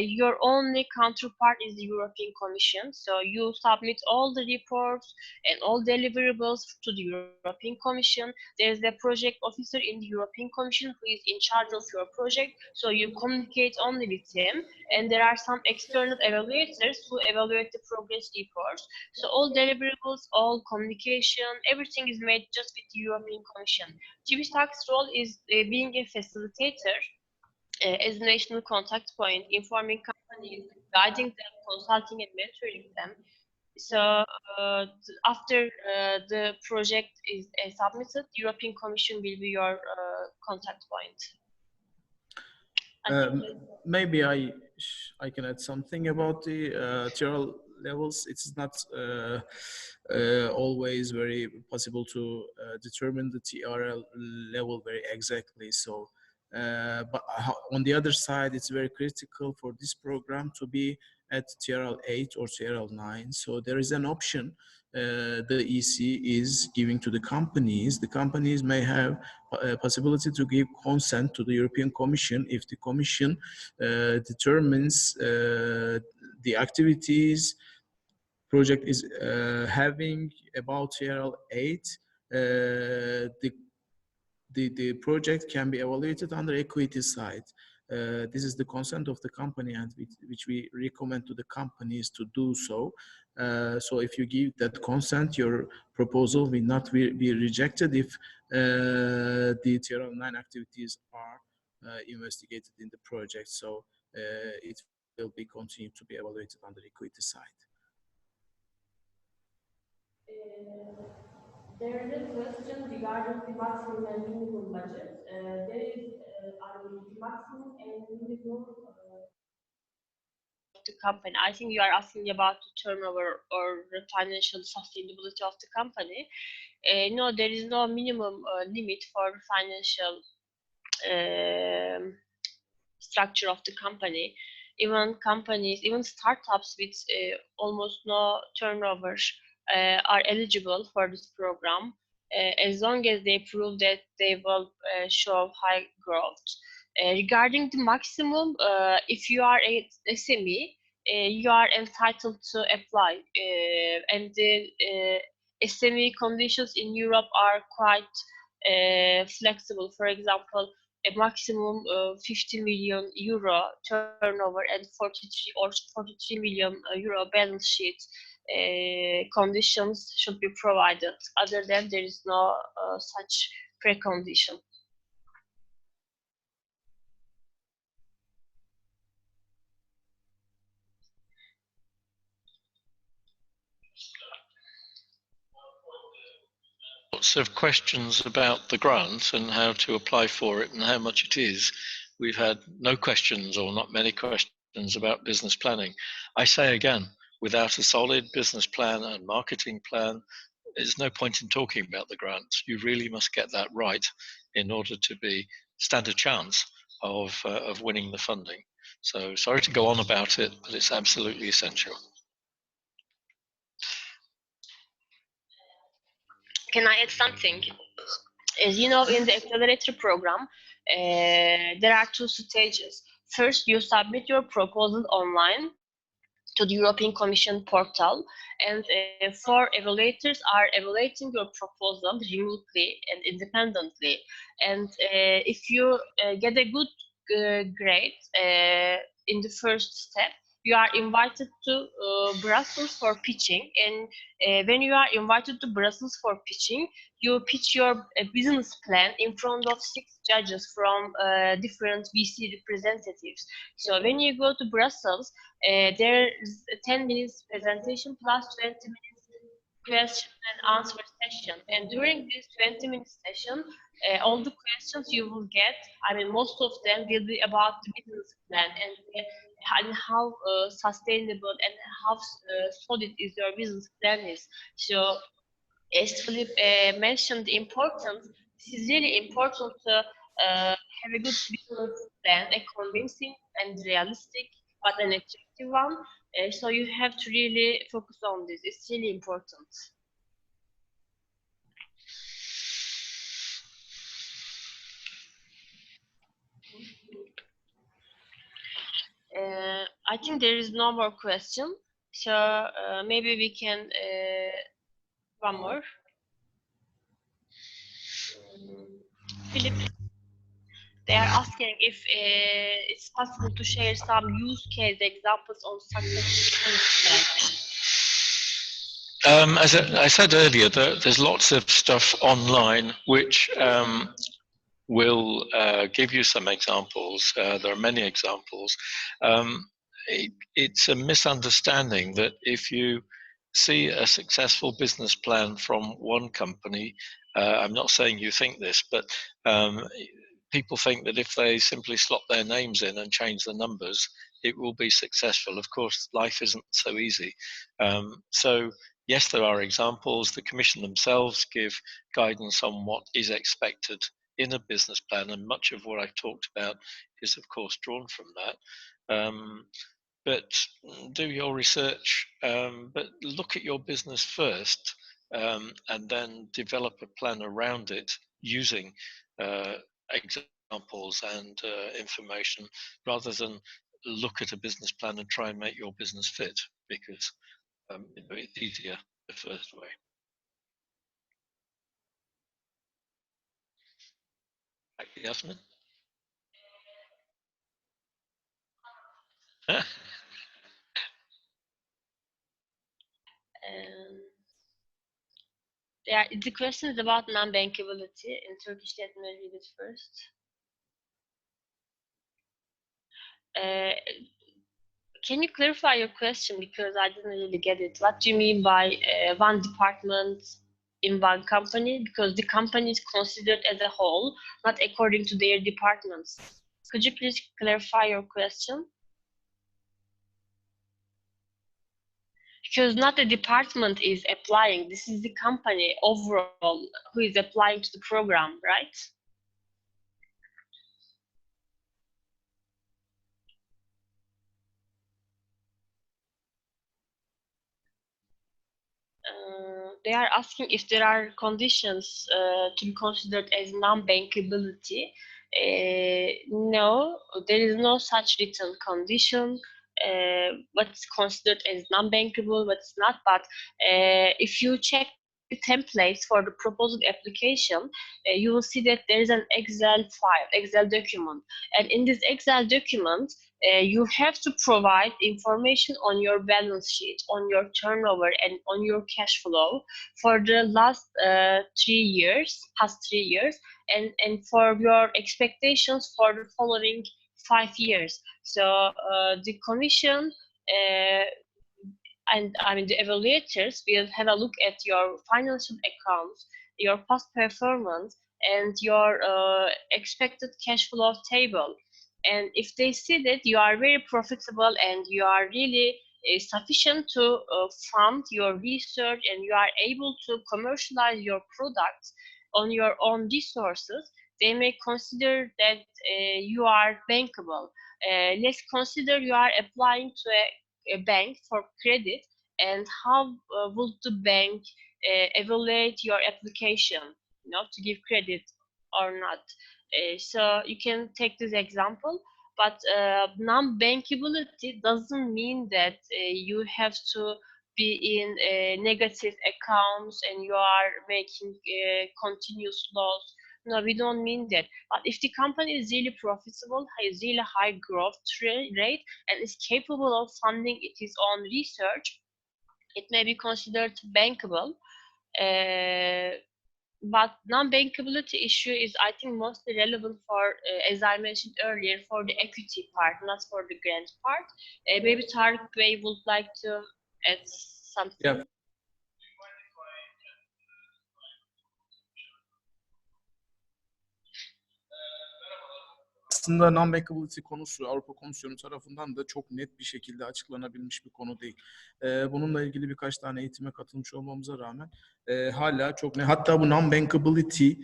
your only counterpart is the European Commission. So you submit all the reports and all deliverables to the European Commission. There is a project officer in the European Commission who is in charge of your project. So you communicate only with him. And there are some external evaluators who evaluate the progress reports. So all deliverables, all communication, everything is made just with the European Commission. TÜBİTAK's role is being a facilitator as a national contact point, informing companies, guiding them, consulting and mentoring them. So after the project is submitted, European Commission will be your contact point. Maybe I can add something about the TRL levels. It's not always very possible to determine the TRL level very exactly. So, but on the other side, it's very critical for this program to be at TRL 8 or TRL 9. So there is an option the EC is giving to the companies. The companies may have a possibility to give consent to the European Commission if the Commission determines the activities project is having about TRL 8, the project can be evaluated under equity side. This is the consent of the company, and which we recommend to the companies to do so. So if you give that consent, your proposal will not be rejected if the TRL 9 activities are investigated in the project. So it will be continued to be evaluated on the equity side. There is a question regarding the maximum and minimum budget. There is, the maximum and minimum of the company. I think you are asking about the turnover or the financial sustainability of the company. No, there is no minimum limit for financial structure of the company. Even companies, even startups with almost no turnover are eligible for this program as long as they prove that they will show high growth. Regarding the maximum, if you are a SME, you are entitled to apply, and the SME conditions in Europe are quite flexible. For example, a maximum 50 million euro turnover and 43 million euro balance sheet conditions should be provided. Other than there is no such precondition. Lots of questions about the grant and how to apply for it and how much it is. We've had no questions or not many questions about business planning. I say again, without a solid business plan and marketing plan, there's no point in talking about the grant. You really must get that right in order to stand a chance of winning the funding. So sorry to go on about it, but it's absolutely essential. Can I add something? As you know, in the Accelerator program, there are two stages. First, you submit your proposal online. to the European Commission portal, and four evaluators are evaluating your proposal remotely and independently. And if you get a good grade in the first step, you are invited to Brussels for pitching. And when you are invited to Brussels for pitching, you pitch your business plan in front of 6 judges from different VC representatives. So when you go to Brussels, there's a 10 minutes presentation plus 20 minutes question and answer session. And during this 20-minute session, all the questions you will get, I mean, most of them will be about the business plan and how sustainable and how solid is your business plan is. So as Philip mentioned, the importance, this is really important to have a good business plan, a convincing and realistic, but an effective one. So you have to really focus on this. It's really important. I think there is no more question. So maybe we can one more. Philip, they are asking if it's possible to share some use case examples on successful business plan. As I said earlier, there's lots of stuff online which will give you some examples. There are many examples. It's a misunderstanding that if you see a successful business plan from one company, I'm not saying you think this, but people think that if they simply slot their names in and change the numbers, it will be successful. Of course, life isn't so easy. So yes, there are examples. The Commission themselves give guidance on what is expected in a business plan, and much of what I've talked about is, of course, drawn from that. But do your research, but look at your business first, and then develop a plan around it using examples and information, rather than look at a business plan and try and make your business fit, because it's easier the first way. Back to Yasmin. Yeah, the question is about non-bankability in Turkish. Let me read it first. Can you clarify your question, because I didn't really get it? What do you mean by one department in one company? Because the company is considered as a whole, not according to their departments. Could you please clarify your question? Because not the department is applying, this is the company overall who is applying to the program, right? They are asking if there are conditions to be considered as non-bankability. No, there is no such written condition. What's considered as non-bankable, what's not. But if you check the templates for the proposed application, you will see that there is an Excel file, Excel document. And in this Excel document, you have to provide information on your balance sheet, on your turnover, and on your cash flow for the last 3 years, past 3 years, and for your expectations for the following 5 years. So the commission and I mean the evaluators will have a look at your financial accounts, your past performance, and your expected cash flow table. And if they see that you are very profitable and you are really sufficient to fund your research and you are able to commercialize your products on your own resources, they may consider that you are bankable. Let's consider you are applying to a bank for credit, and how would the bank evaluate your application, to give credit or not? So you can take this example. But non-bankability doesn't mean that you have to be in negative accounts and you are making continuous loss. No, we don't mean that. But if the company is really profitable, has really high growth rate, and is capable of funding its own research, it may be considered bankable. But non-bankability issue is, I think, mostly relevant for, as I mentioned earlier, for the equity part, not for the grant part. Maybe Tarık Bey would like to add something. Yeah. Aslında non-bankability konusu Avrupa Komisyonu tarafından da çok net bir şekilde açıklanabilmiş bir konu değil. Bununla ilgili birkaç tane eğitime katılmış olmamıza rağmen hala çok ne, hatta bu non-bankability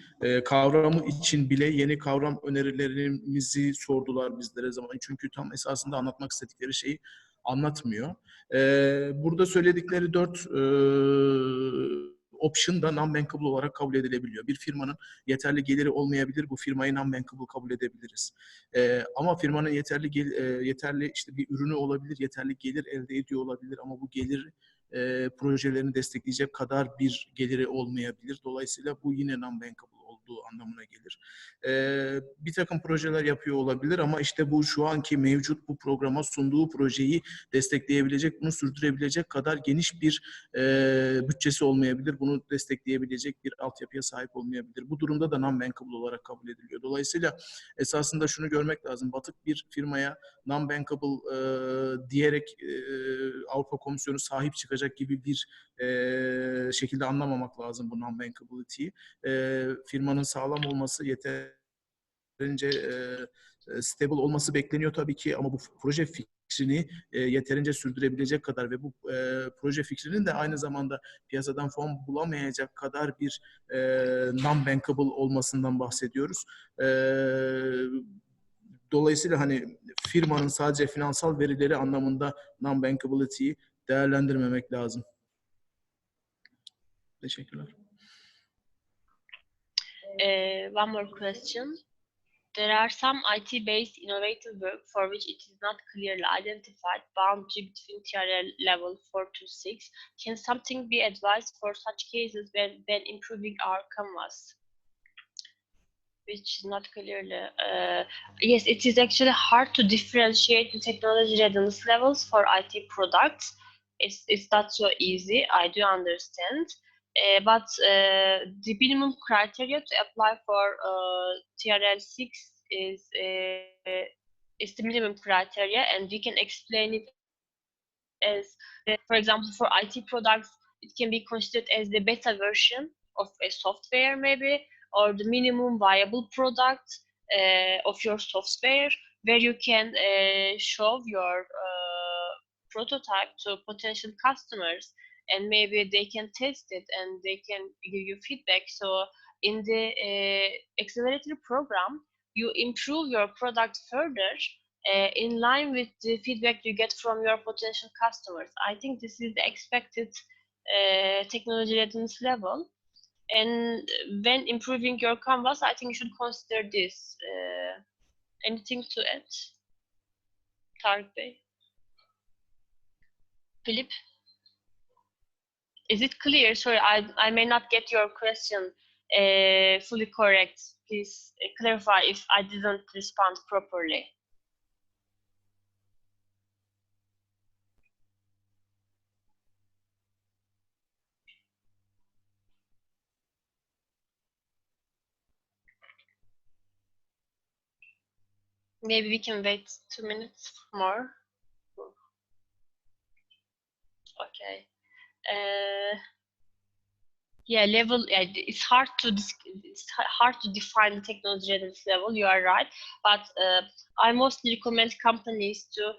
kavramı için bile yeni kavram önerilerimizi sordular bizlere zaman. Çünkü tam esasında anlatmak istedikleri şeyi anlatmıyor. Burada söyledikleri 4 option da non-bankable olarak kabul edilebiliyor. Bir firmanın yeterli geliri olmayabilir, bu firmayı non-bankable kabul edebiliriz. Ama firmanın yeterli işte bir ürünü olabilir, yeterli gelir elde ediyor olabilir ama bu gelir projelerini destekleyecek kadar bir geliri olmayabilir. Dolayısıyla bu yine non-bankable olduğu anlamına gelir. Bir takım projeler yapıyor olabilir ama işte bu şu anki mevcut bu programa sunduğu projeyi destekleyebilecek, bunu sürdürebilecek kadar geniş bir bütçesi olmayabilir. Bunu destekleyebilecek bir altyapıya sahip olmayabilir. Bu durumda da non-bankable olarak kabul ediliyor. Dolayısıyla esasında şunu görmek lazım. Batık bir firmaya non-bankable diyerek Avrupa Komisyonu sahip çıkacak gibi bir şekilde anlamamak lazım bu non-bankability'yi. Firmanın sağlam olması, yeterince stable olması bekleniyor tabii ki ama bu proje fikrini yeterince sürdürebilecek kadar ve bu proje fikrinin de aynı zamanda piyasadan fon bulamayacak kadar bir non-bankable olmasından bahsediyoruz. Dolayısıyla hani firmanın sadece finansal verileri anlamında non-bankability'yi değerlendirmemek lazım. Teşekkürler. One more question. There are some IT-based innovative work for which it is not clearly identified boundary between TRL level 4 to 6. Can something be advised for such cases when improving our canvas? Which is not clearly. Yes, it is actually hard to differentiate the technology readiness levels for IT products. It's not so easy, I do understand. But the minimum criteria to apply for TRL 6 is the minimum criteria, and we can explain it as, for example, for IT products, it can be considered as the beta version of a software maybe, or the minimum viable product of your software, where you can show your prototype to potential customers, and maybe they can test it and they can give you feedback. So in the accelerator program, you improve your product further in line with the feedback you get from your potential customers. I think this is the expected technology readiness level. And when improving your canvas, I think you should consider this. Anything to add? Tarık Bey? Philip? Is it clear? Sorry, I may not get your question fully correct. Please clarify if I didn't respond properly. Maybe we can wait 2 minutes more. Okay. Yeah, level. It's hard to define the technology readiness level. You are right, but I mostly recommend companies to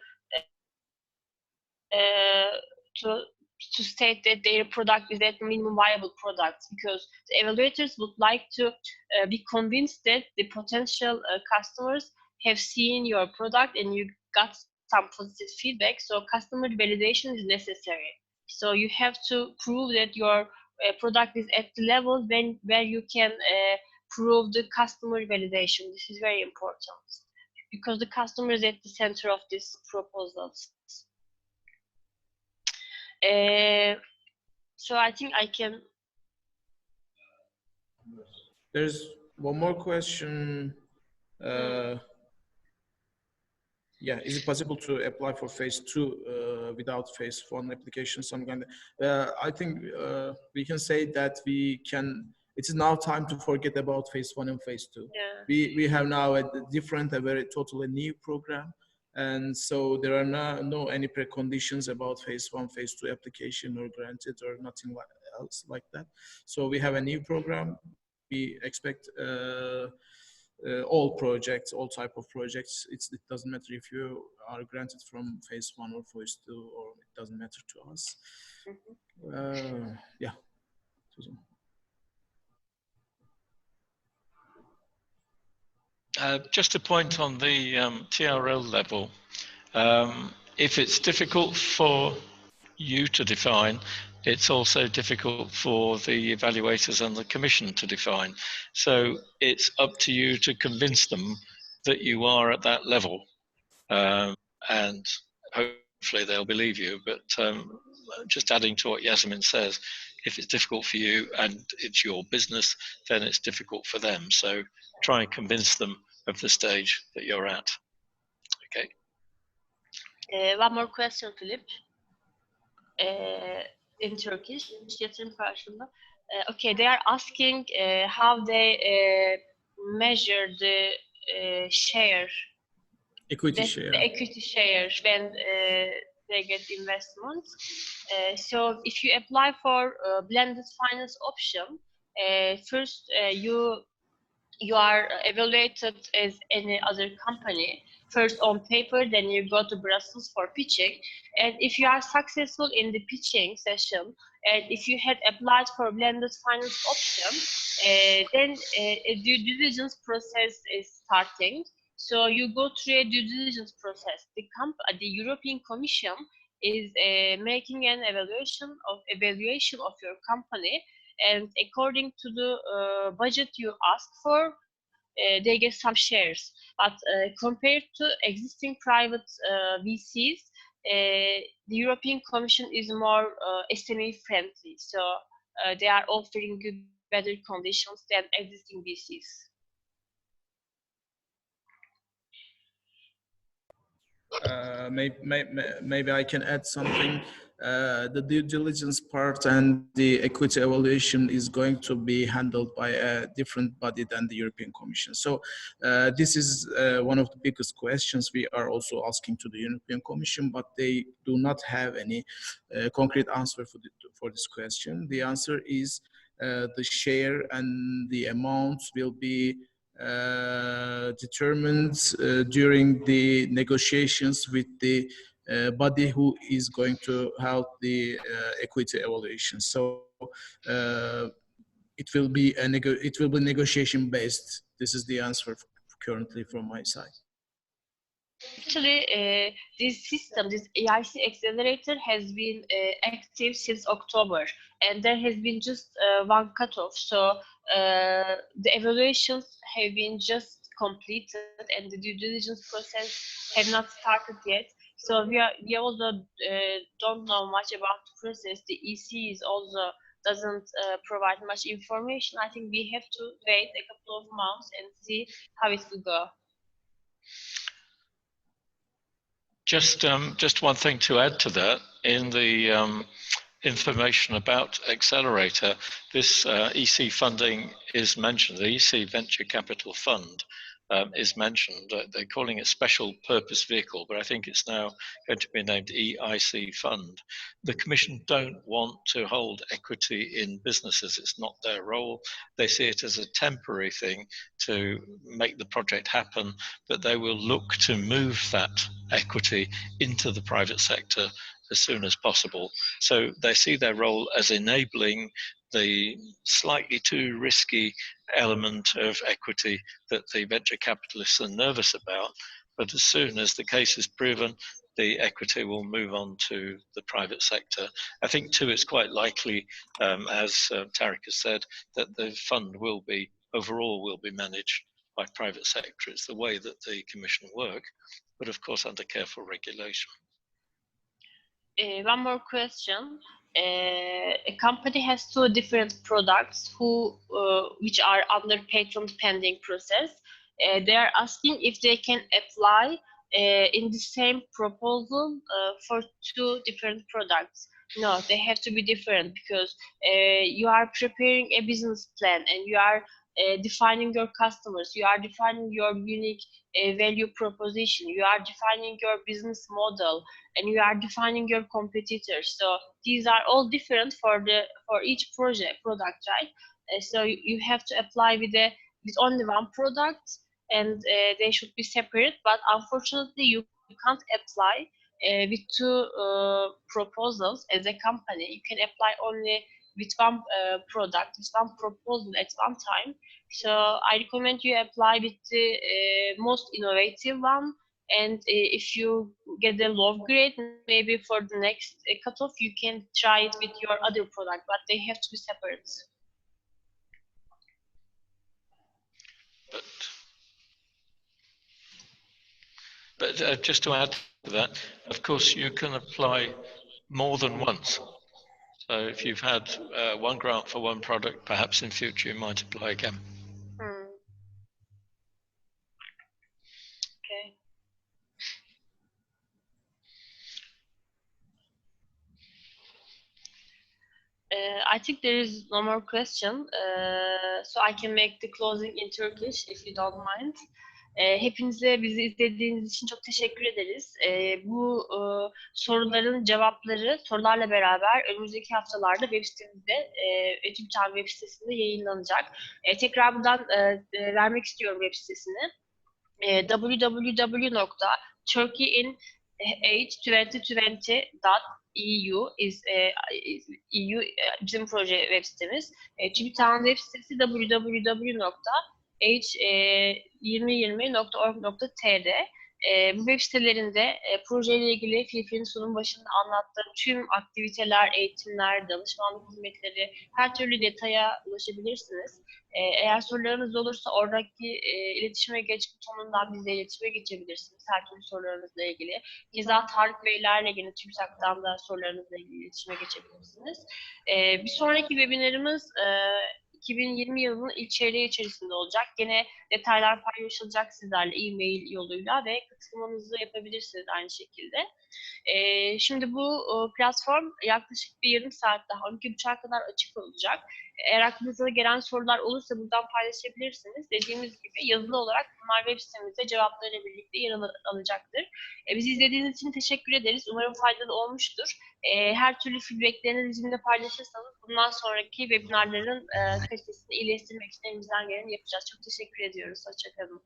state that their product is at minimum viable product, because the evaluators would like to be convinced that the potential customers have seen your product and you got some positive feedback. So customer validation is necessary. So you have to prove that your product is at the level where you can prove the customer validation. This is very important, because the customer is at the center of these proposals. So I think I can. There's one more question. Yeah, is it possible to apply for phase 2 without phase 1 application? I think we can say that we can. It is now time to forget about phase 1 and phase 2. Yeah. We have now a very totally new program, and so there are no any preconditions about phase 1, phase 2 application or granted or nothing else like that. So we have a new program. We expect. All projects, all type of projects. It doesn't matter if you are granted from phase 1 or phase 2, or it doesn't matter to us. Yeah. Just a point on the TRL level. If it's difficult for you to define, it's also difficult for the evaluators and the commission to define. So it's up to you to convince them that you are at that level, and hopefully they'll believe you. But just adding to what Yasemin says, if it's difficult for you and it's your business, then it's difficult for them. So try and convince them of the stage that you're at. Okay. One more question, Philip. In Turkish, yatırım karşılığında. Okay, they are asking how they measure the share. Equity share. The equity share when they get investments. So if you apply for blended finance option, first you are evaluated as any other company, first on paper, then you go to Brussels for pitching. And if you are successful in the pitching session, and if you had applied for blended finance option, then a due diligence process is starting. So you go through a due diligence process. The European Commission is making an evaluation of your company, and according to the budget you ask for, they get some shares. But compared to existing private VCs, the European Commission is more SME friendly. So they are offering you better conditions than existing VCs. Maybe I can add something. The due diligence part and the equity evaluation is going to be handled by a different body than the European Commission. So this is one of the biggest questions we are also asking to the European Commission, but they do not have any concrete answer for this question. The answer is the share and the amounts will be determined during the negotiations with the body who is going to help the equity evaluation. So it will be negotiation based. This is the answer currently from my side. Actually, this system, this EIC Accelerator has been active since October, and there has been just one cutoff. So the evaluations have been just completed, and the due diligence process have not started yet. So we also don't know much about the process. The EC is also doesn't provide much information. I think we have to wait a couple of months and see how it will go. Just one thing to add to that. In the information about Accelerator, this EC funding is mentioned. The EC Venture Capital Fund is mentioned. They're calling it Special Purpose Vehicle, but I think it's now going to be named EIC Fund. The Commission don't want to hold equity in businesses. It's not their role. They see it as a temporary thing to make the project happen, but they will look to move that equity into the private sector as soon as possible. So they see their role as enabling the slightly too risky element of equity that the venture capitalists are nervous about. But as soon as the case is proven, the equity will move on to the private sector. I think too, it's quite likely, as Tarek has said, that the fund overall will be managed by private sector. It's the way that the Commission work, but of course under careful regulation. One more question. A company has two different products which are under patent pending process. They are asking if they can apply in the same proposal for two different products. No, they have to be different because you are preparing a business plan and you are defining your customers, you are defining your unique value proposition, you are defining your business model, and you are defining your competitors. So these are all different for each product, right? So you have to apply with only one product, and they should be separate. But unfortunately, you can't apply with two proposals as a company. You can apply only with one product, with one proposal at one time. So I recommend you apply with the most innovative one. And if you get a low grade, maybe for the next cutoff, you can try it with your other product, but they have to be separate. But just to add to that, of course, you can apply more than once. So if you've had one grant for one product, perhaps in future you might apply again. Okay. I think there is no more question. So I can make the closing in Turkish if you don't mind. Hepinize bizi izlediğiniz için çok teşekkür ederiz. Bu sorularla beraber önümüzdeki haftalarda web sitemizde, TÜBİTAK web sitesinde yayınlanacak. Tekrar buradan vermek istiyorum web sitesini. www.turkeyinH2020.eu is EU bizim proje web sitemiz. TÜBİTAK'ın web sitesi www.h2020.org.tr. Bu web sitelerinde projeyle ilgili Filipin'in sunum başında anlattığım tüm aktiviteler, eğitimler, danışmanlık hizmetleri, her türlü detaya ulaşabilirsiniz. Eğer sorularınız olursa oradaki iletişime geç butonundan bizle iletişime geçebilirsiniz her türlü sorularınızla ilgili. Keza Tarık Beylerle ilgili TÜBİTAK'tan da sorularınızla ilgili iletişime geçebilirsiniz. Bir sonraki webinarımız 2020 yılının ilk çeyreği içerisinde olacak. Gene detaylar paylaşılacak sizlerle e-mail yoluyla ve katılmanızı yapabilirsiniz aynı şekilde. Şimdi bu platform yaklaşık bir yarım saat daha 12.30'a kadar açık olacak. Eğer aklınıza gelen sorular olursa buradan paylaşabilirsiniz. Dediğimiz gibi yazılı olarak bunlar web sitemizde cevaplarıyla birlikte yer alacaktır. Bizi izlediğiniz için teşekkür ederiz. Umarım faydalı olmuştur. Her türlü feedbacklerinizi bizimle paylaşırsanız bundan sonraki webinarların kalitesini iyileştirmek için elimizden geleni yapacağız. Çok teşekkür ediyoruz. Hoşça kalın.